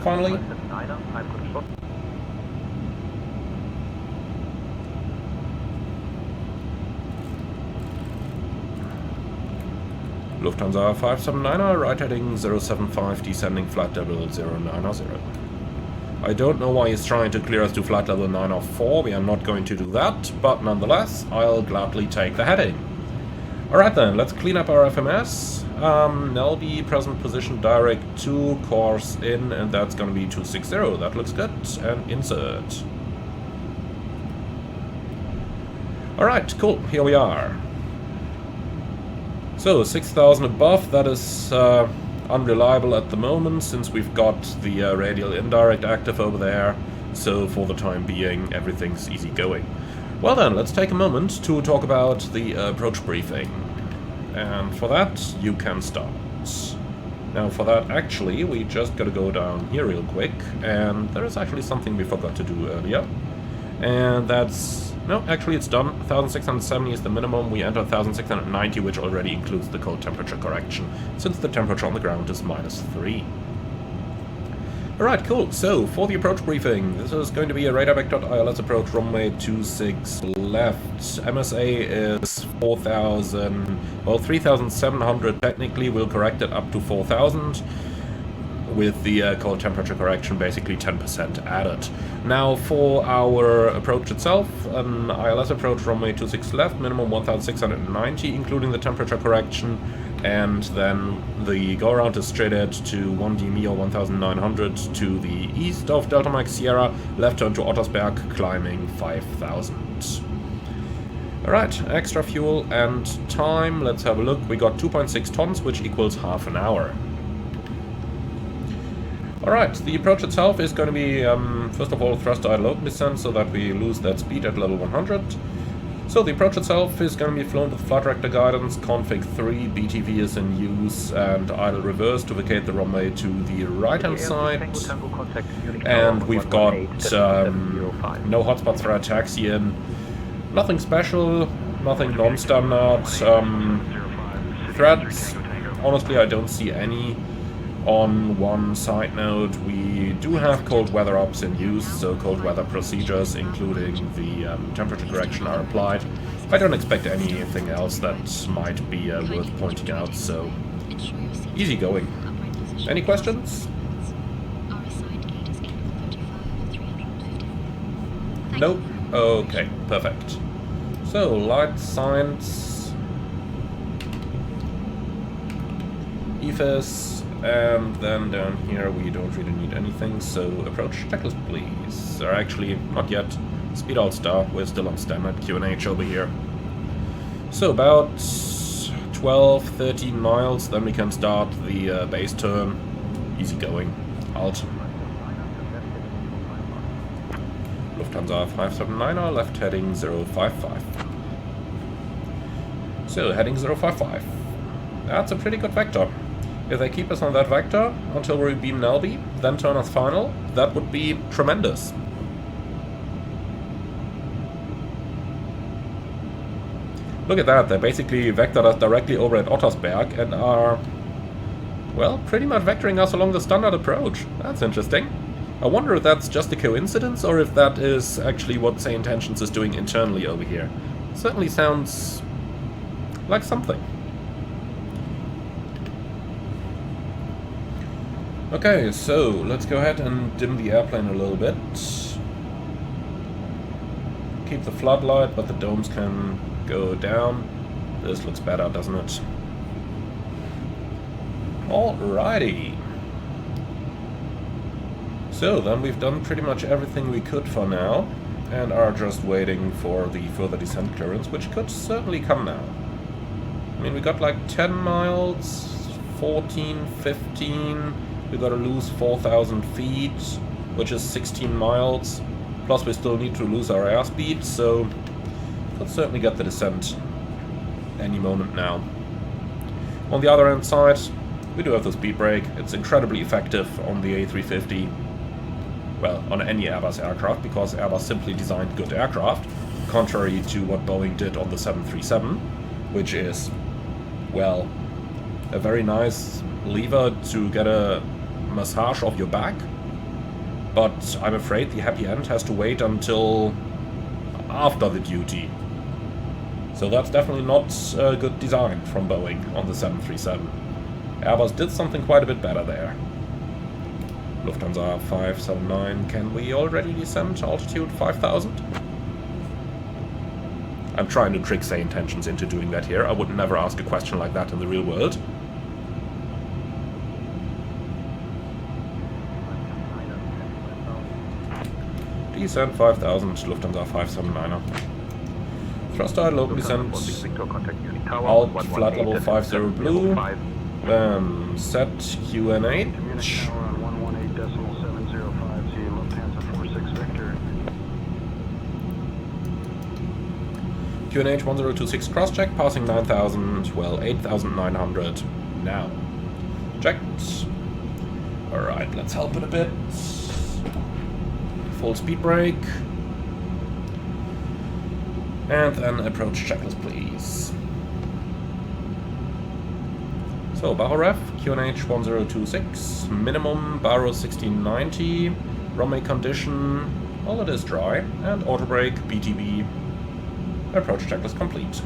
Finally, Lufthansa 579er, right heading 075, descending flight level 090. I don't know why he's trying to clear us to flight level 904, we are not going to do that, but nonetheless, I'll gladly take the heading. Alright then, let's clean up our FMS. LB, present position direct to, course in, and that's gonna be 260, that looks good, and insert. Alright, cool, here we are. So, 6,000 above, that is unreliable at the moment, since we've got the radial indirect active over there, so for the time being, everything's easy going. Well then, let's take a moment to talk about the approach briefing. And for that, you can start. Now for that, actually, we just gotta go down here real quick, and there is actually something we forgot to do earlier. And that's... no, actually it's done. 1,670 is the minimum. We enter 1,690, which already includes the cold temperature correction, since the temperature on the ground is -3. Alright, cool. So, for the approach briefing, this is going to be a radar vector ILS approach, runway 26 left. MSA is 4,000, well, 3,700 technically. We'll correct it up to 4,000. With the cold temperature correction, basically 10% added. Now for our approach itself, an ILS approach runway 26 left, minimum 1,690 including the temperature correction, and then the go around is straight ahead to 1DME or 1,900 to the east of Delta Mike Sierra, left turn to Ottersberg, climbing 5,000. Alright, extra fuel and time, let's have a look. We got 2.6 tons, which equals half an hour. Alright, the approach itself is going to be, first of all, thrust idle open descent, so that we lose that speed at level 100. So the approach itself is going to be flown with flight director guidance, config 3, BTV is in use, and idle reverse to vacate the runway to the right-hand side. And we've got no hotspots for our taxi in. Nothing special, nothing non-standard. Threats, honestly I don't see any. On one side note, we do have cold weather ops in use, so cold weather procedures, including the temperature correction, are applied. I don't expect anything else that might be worth pointing out, so easy going. Any questions? Nope. Okay, perfect. So, light science, EFIS, and then down here we don't really need anything, so approach checklist please. Or actually, not yet. Speed all star, we're still on standard QNH over here. So about 12-13 miles, then we can start the base turn. Easy going. Alt. Lufthansa 579er, left heading 055. So, heading 055. That's a pretty good vector. If they keep us on that vector until we beam Nelby, then turn us final, that would be tremendous. Look at that, they basically vectored us directly over at Ottersberg and are, well, pretty much vectoring us along the standard approach. That's interesting. I wonder if that's just a coincidence or if that is actually what Say Intentions is doing internally over here. Certainly sounds like something. Okay, so let's go ahead and dim the airplane a little bit. Keep the floodlight, but the domes can go down. This looks better, doesn't it? Alrighty. So then we've done pretty much everything we could for now, and are just waiting for the further descent clearance, which could certainly come now. I mean, we got like 10 miles, 14, 15, we gotta lose 4,000 feet, which is 16 miles, plus we still need to lose our airspeed, so could certainly get the descent any moment now. On the other hand side, we do have the speed brake. It's incredibly effective on the A350. Well, on any Airbus aircraft, because Airbus simply designed good aircraft, contrary to what Boeing did on the 737, which is, well, a very nice lever to get a massage of your back, but I'm afraid the happy end has to wait until after the duty. So that's definitely not a good design from Boeing on the 737. Airbus did something quite a bit better there. Lufthansa 579, can we already descend altitude 5,000? I'm trying to trick Say Intentions into doing that here. I would never ask a question like that in the real world. Descent 5,000, Lufthansa 579er. Thrust idle, open descent, alt, flight level 50 blue, then set QNH. QNH 1026 cross-check, passing 9,000, well, 8,900 now. Checked. Alright, let's help it a bit. Full speed brake. And then approach checklist, please. So, Baroref, QNH 1026, minimum Baro 1690, runway condition, all it is dry, and auto brake, BTB. Approach checklist complete.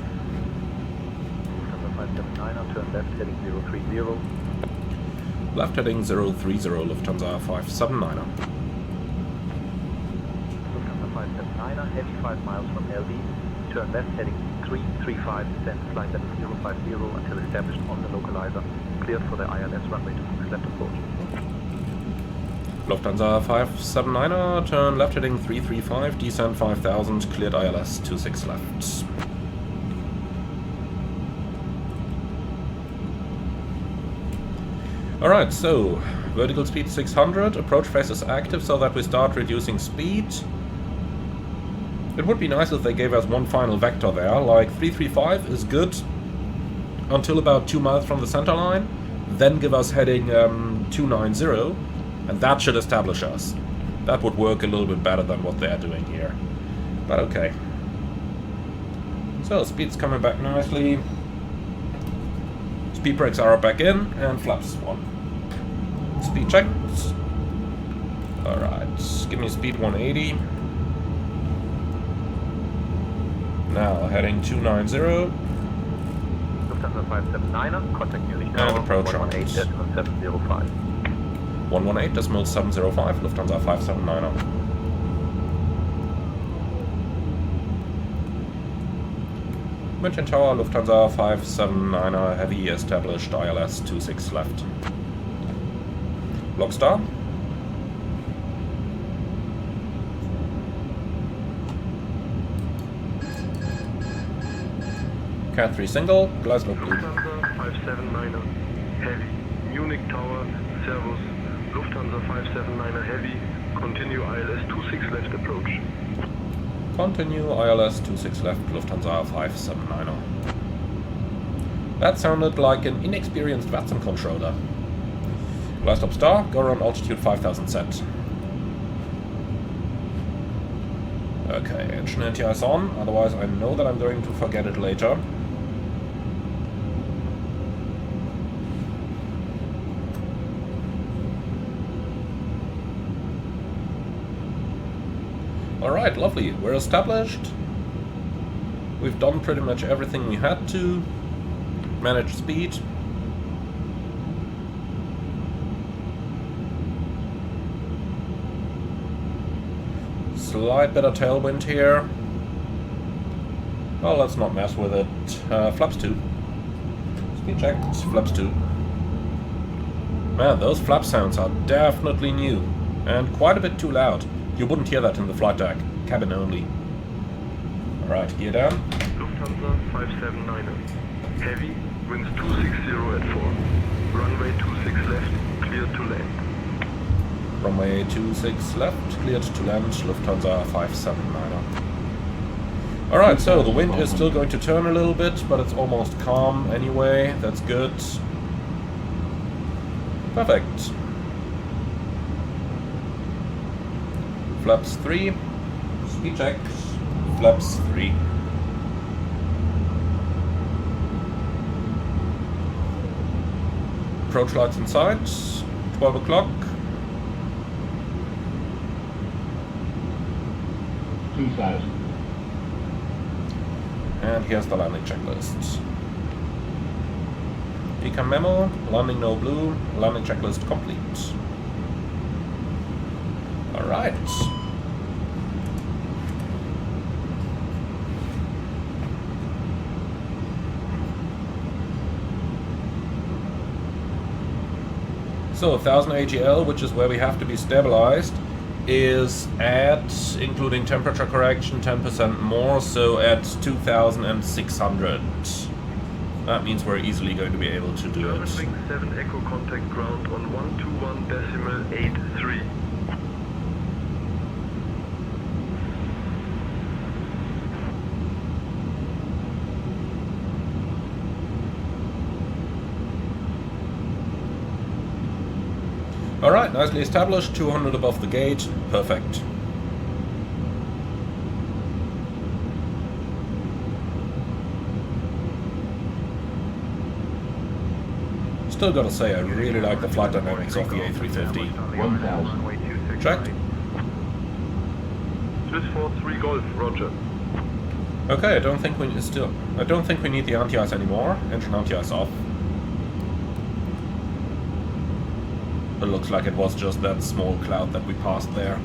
Lufthansa 579, turn left heading 030. Left heading 030, Lufthansa 579er. Lufthansa 579, heavy 5 miles from LV, turn left heading 335, descend flight level 050 until established on the localizer, cleared for the ILS runway 26 left approach. Lufthansa 579er, turn left heading 335, descend 5,000, cleared ILS 26 left. Alright, so vertical speed 600, approach phase is active so that we start reducing speed. It would be nice if they gave us one final vector there, like 335 is good until about 2 miles from the center line, then give us heading 290. And that should establish us. That would work a little bit better than what they are doing here. But okay. So, speed's coming back nicely. Speed brakes are back in, and flaps 1. Speed checked. Alright, give me speed 180. Now heading 290. Lufthansa 579er, contact Munich And Tower, approach 118.705. 118.705, Lufthansa 579er. München Tower, Lufthansa 579er, heavy established, ILS 26 left. Lockstar. Cat 3 single, Glasgow blue. Lufthansa 579er heavy, Munich Tower, Servus, Lufthansa 579er heavy, continue ILS 26 left approach. Continue ILS 26 left, Lufthansa 579er. That sounded like an inexperienced Watson controller. Last up star, go around altitude 5000 set. Okay, engine anti-ice on, otherwise I know that I'm going to forget it later. Alright, lovely. We're established. We've done pretty much everything we had to. Manage speed. Slight bit of tailwind here. Well, let's not mess with it. Flaps 2. Speed checked. Flaps 2. Man, those flap sounds are definitely new. And quite a bit too loud. You wouldn't hear that in the flight deck. Cabin only. Alright, gear down. Lufthansa 579er heavy, winds 260 at 4. Runway 26 left, cleared to land. Runway 26 left, cleared to land, Lufthansa 579er. Alright, so the wind is still going to turn a little bit, but it's almost calm anyway. That's good. Perfect. Flaps 3. Speed check. Flaps 3. Approach lights in sight. 12 o'clock. 2000. And here's the landing checklist. Decam memo, landing no blue, landing checklist complete. Alright. So 1000 AGL, which is where we have to be stabilized, is at, including temperature correction, 10% more, so at 2600. That means we're easily going to be able to do it. German wing 7 echo contact ground on 121.83. Alright, nicely established, 200 above the gate, perfect. Still gotta say, I really like the flight dynamics of the A350. 1000. Checked. Swiss 43 Golf, roger. Okay, I don't think we need the anti-ice anymore. Engine anti-ice off. It looks like it was just that small cloud that we passed there.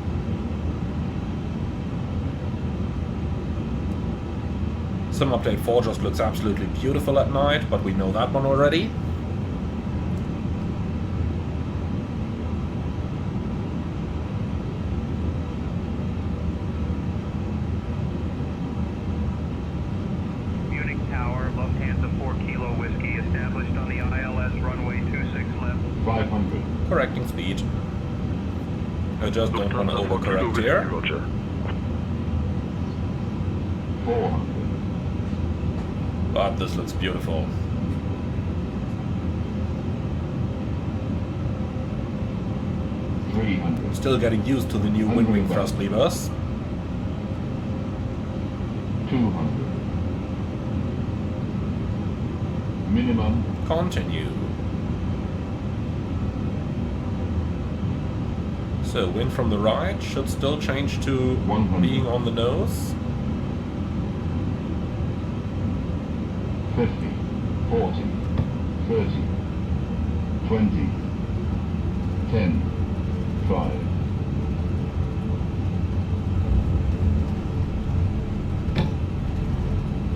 Sim Update 4 just looks absolutely beautiful at night, but we know that one already. Munich Tower, Lufthansa 4 Kilo Whiskey, established on the ILS runway 26 left. 500. Correcting speed. I just don't want to overcorrect here. Roger. 400. But this looks beautiful. Still getting used to the new wing thrust levers. 200. Minimum Continue. So wind from the right should still change to 100. being on the nose. 50, 40, 30, 20, 10, 5,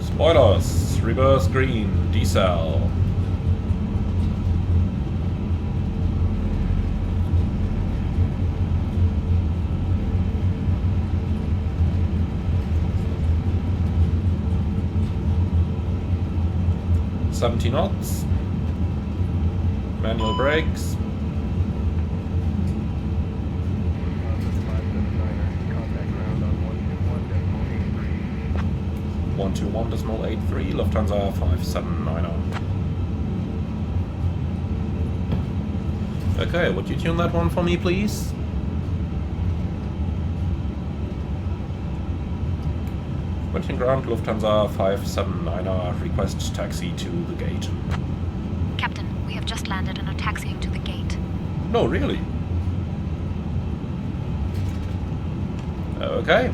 Spoilers, reverse green, decel. $70 knots. Manual brakes. Contact ground on 121.83, Lufthansa 579er. Okay, would you tune that one for me, please? Waiting ground, Lufthansa 579er, request taxi to the gate. Captain, we have just landed and are taxiing to the gate. No, really? Okay.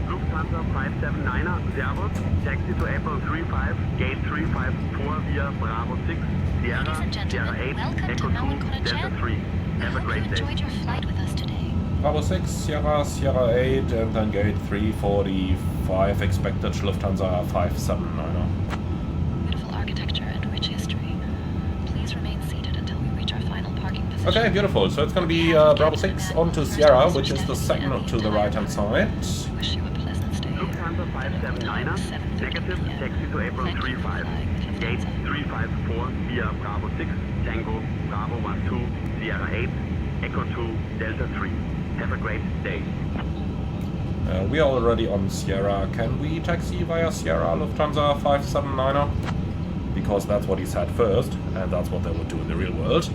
Lufthansa 579er, Servus, taxi to April 35, gate 354 via Bravo 6, Sierra, Ladies and Sierra gentlemen, 8, welcome to Echo 2, Melbourne Delta 3. We Have a hope you great day. enjoyed your flight with us today. Bravo 6, Sierra, Sierra 8, and then gate 345, expected Lufthansa 579er. Beautiful architecture and rich history. Please remain seated until we reach our final parking position. Okay, beautiful. So it's going to be Bravo 6 onto Sierra, which is the second to the right-hand side. We wish you a pleasant stay. Lufthansa 579er, negative, taxi to April 35, gate 354 via Bravo 6, Tango, Bravo 12, Sierra 8, Echo 2, Delta 3. Have a great day. We are already on Sierra. Can we taxi via Sierra, Lufthansa 579er? Because that's what he said first, and that's what they would do in the real world.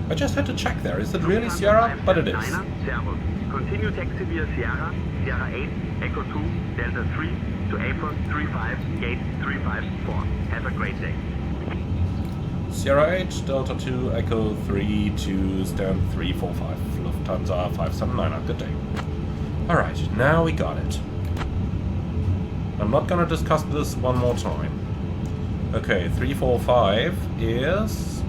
I just had to check there. Is it really Sierra? But it is. Servus. Continue taxi via Sierra, Sierra 8, Echo 2, Delta 3 to April 35, gate 354. Have a great day. Sierra 8, Delta 2, Echo 3 to stand 345, Lufthansa 579er. Good day. Alright, now we got it. I'm not gonna discuss this one more time. Okay, 345 is...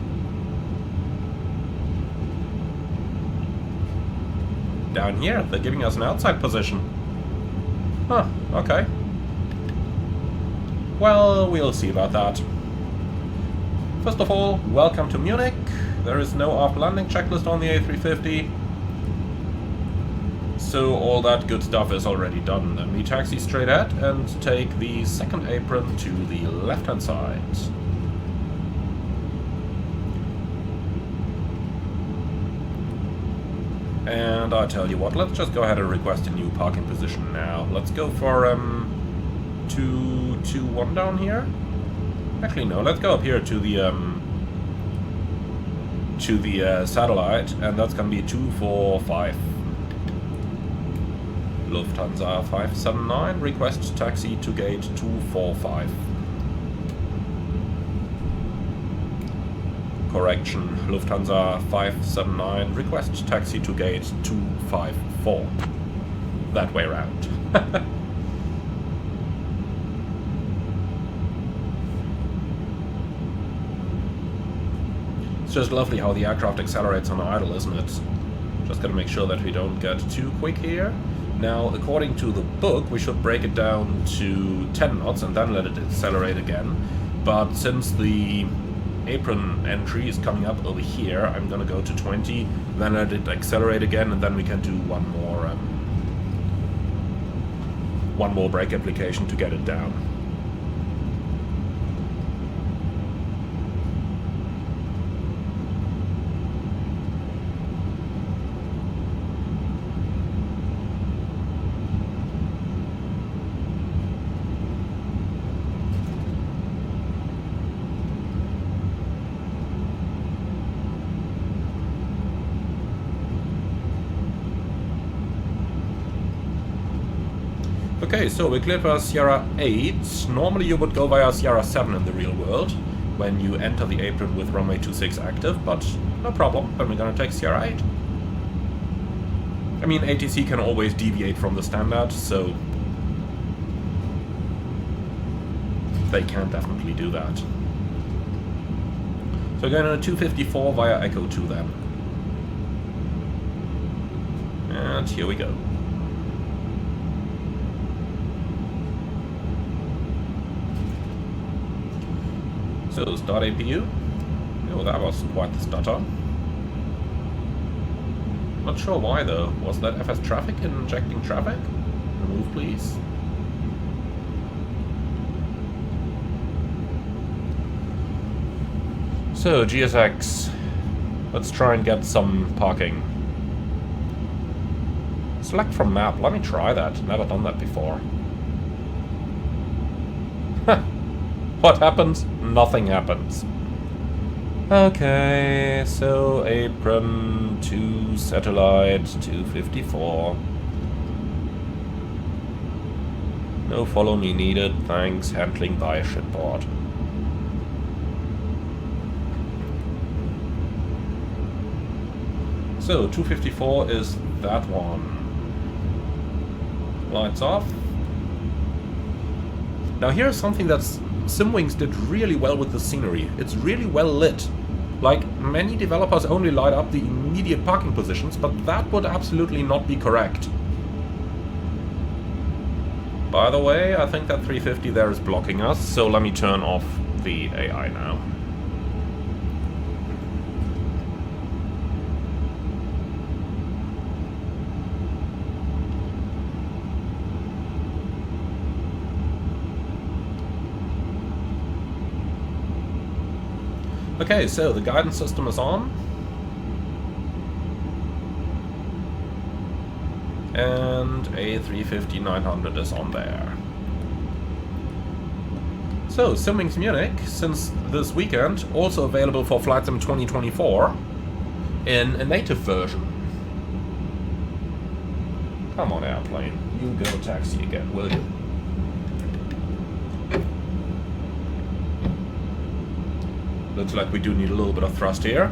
down here. They're giving us an outside position. Huh, okay. Well, we'll see about that. First of all, welcome to Munich. There is no after-landing checklist on the A350. So all that good stuff is already done. Then we taxi straight ahead and take the second apron to the left-hand side. And I tell you what, let's just go ahead and request a new parking position now. Let's go for 221 down here. Actually, no. Let's go up here to the satellite, and that's gonna be 245. Lufthansa 579. Request taxi to gate 245. Correction, Lufthansa 579, request taxi to gate 254. That way around. It's just lovely how the aircraft accelerates on idle, isn't it? Just gotta make sure that we don't get too quick here. Now, according to the book, we should break it down to 10 knots and then let it accelerate again. But since the apron entry is coming up over here, I'm gonna go to 20, then let it accelerate again, and then we can do one more brake application to get it down. Okay, so we cleared via Sierra 8. Normally you would go via Sierra 7 in the real world when you enter the apron with runway 26 active, but no problem, then we're gonna take Sierra 8. I mean, ATC can always deviate from the standard, so they can definitely do that. So going on a 254 via Echo 2 then. And here we go. So start APU. Oh, that was quite the stutter. Not sure why though. Was that FS traffic injecting traffic? Remove please. So GSX. Let's try and get some parking. Select from map. Let me try that. Never done that before. What happens? Nothing happens. Okay, so apron to satellite 254. No follow me needed, thanks. Handling by shipboard. So 254 is that one. Lights off. Now here's something that's Simwings did really well with the scenery. It's really well lit. Like, many developers only light up the immediate parking positions, but that would absolutely not be correct. By the way, I think that 350 there is blocking us, so let me turn off the AI now. Okay, so the guidance system is on. And A350-900 is on there. So, Simwings Munich, since this weekend, also available for Flight Sim 2024 in a native version. Come on, airplane. You go taxi again, will you? Looks like we do need a little bit of thrust here.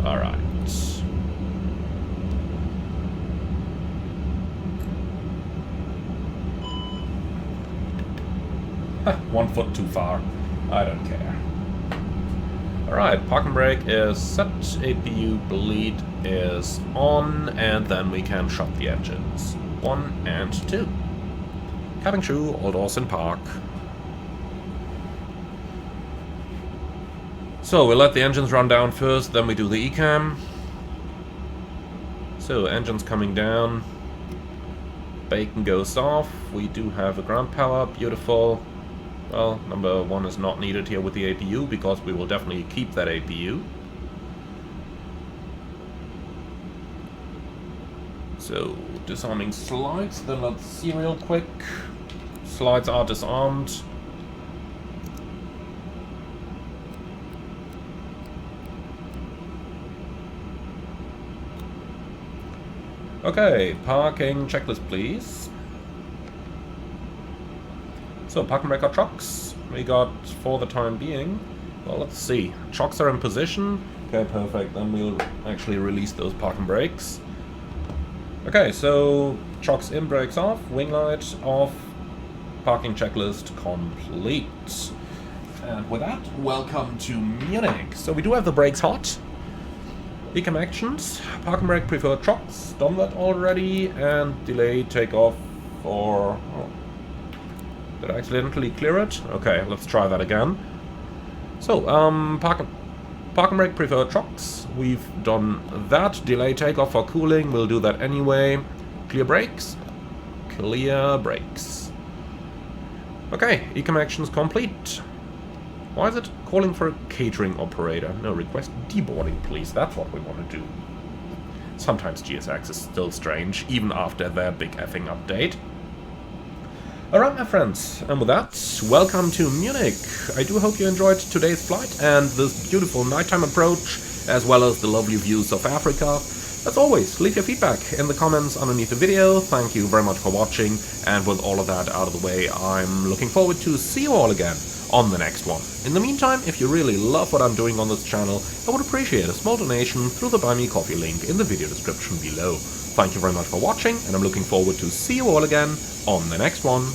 Alright. 1 foot too far. I don't care. Alright, parking brake is set, APU bleed is on, and then we can shut the engines. 1 and 2. Cabin crew, all doors in park. So we'll let the engines run down first, then we do the ECAM. So engines coming down. Bacon goes off. We do have a ground power, beautiful. Well, number 1 is not needed here with the APU because we will definitely keep that APU. So disarming slides, then let's see real quick. Slides are disarmed. Okay, parking checklist, please. So, parking brake trucks. We got, for the time being, well, let's see. Trucks are in position. Okay, perfect. Then we'll actually release those parking brakes. Okay, so trucks in, brakes off, wing light off, parking checklist complete. And with that, welcome to Munich. So we do have the brakes hot. ECAM actions, parking brake preferred trucks, done that already, and delay takeoff for... Oh, did I accidentally clear it? Okay, let's try that again. So, parking brake preferred trucks, we've done that. Delay takeoff for cooling, we'll do that anyway. Clear brakes. Clear brakes. Okay, ECAM actions complete. Why is it calling for a catering operator? No, request deboarding, please. That's what we want to do. Sometimes GSX is still strange, even after their big effing update. Alright, my friends, and with that, welcome to Munich. I do hope you enjoyed today's flight and this beautiful nighttime approach, as well as the lovely views of Africa. As always, leave your feedback in the comments underneath the video. Thank you very much for watching, and with all of that out of the way, I'm looking forward to see you all again on the next one. In the meantime, if you really love what I'm doing on this channel, I would appreciate a small donation through the Buy Me Coffee link in the video description below. Thank you very much for watching, and I'm looking forward to see you all again on the next one.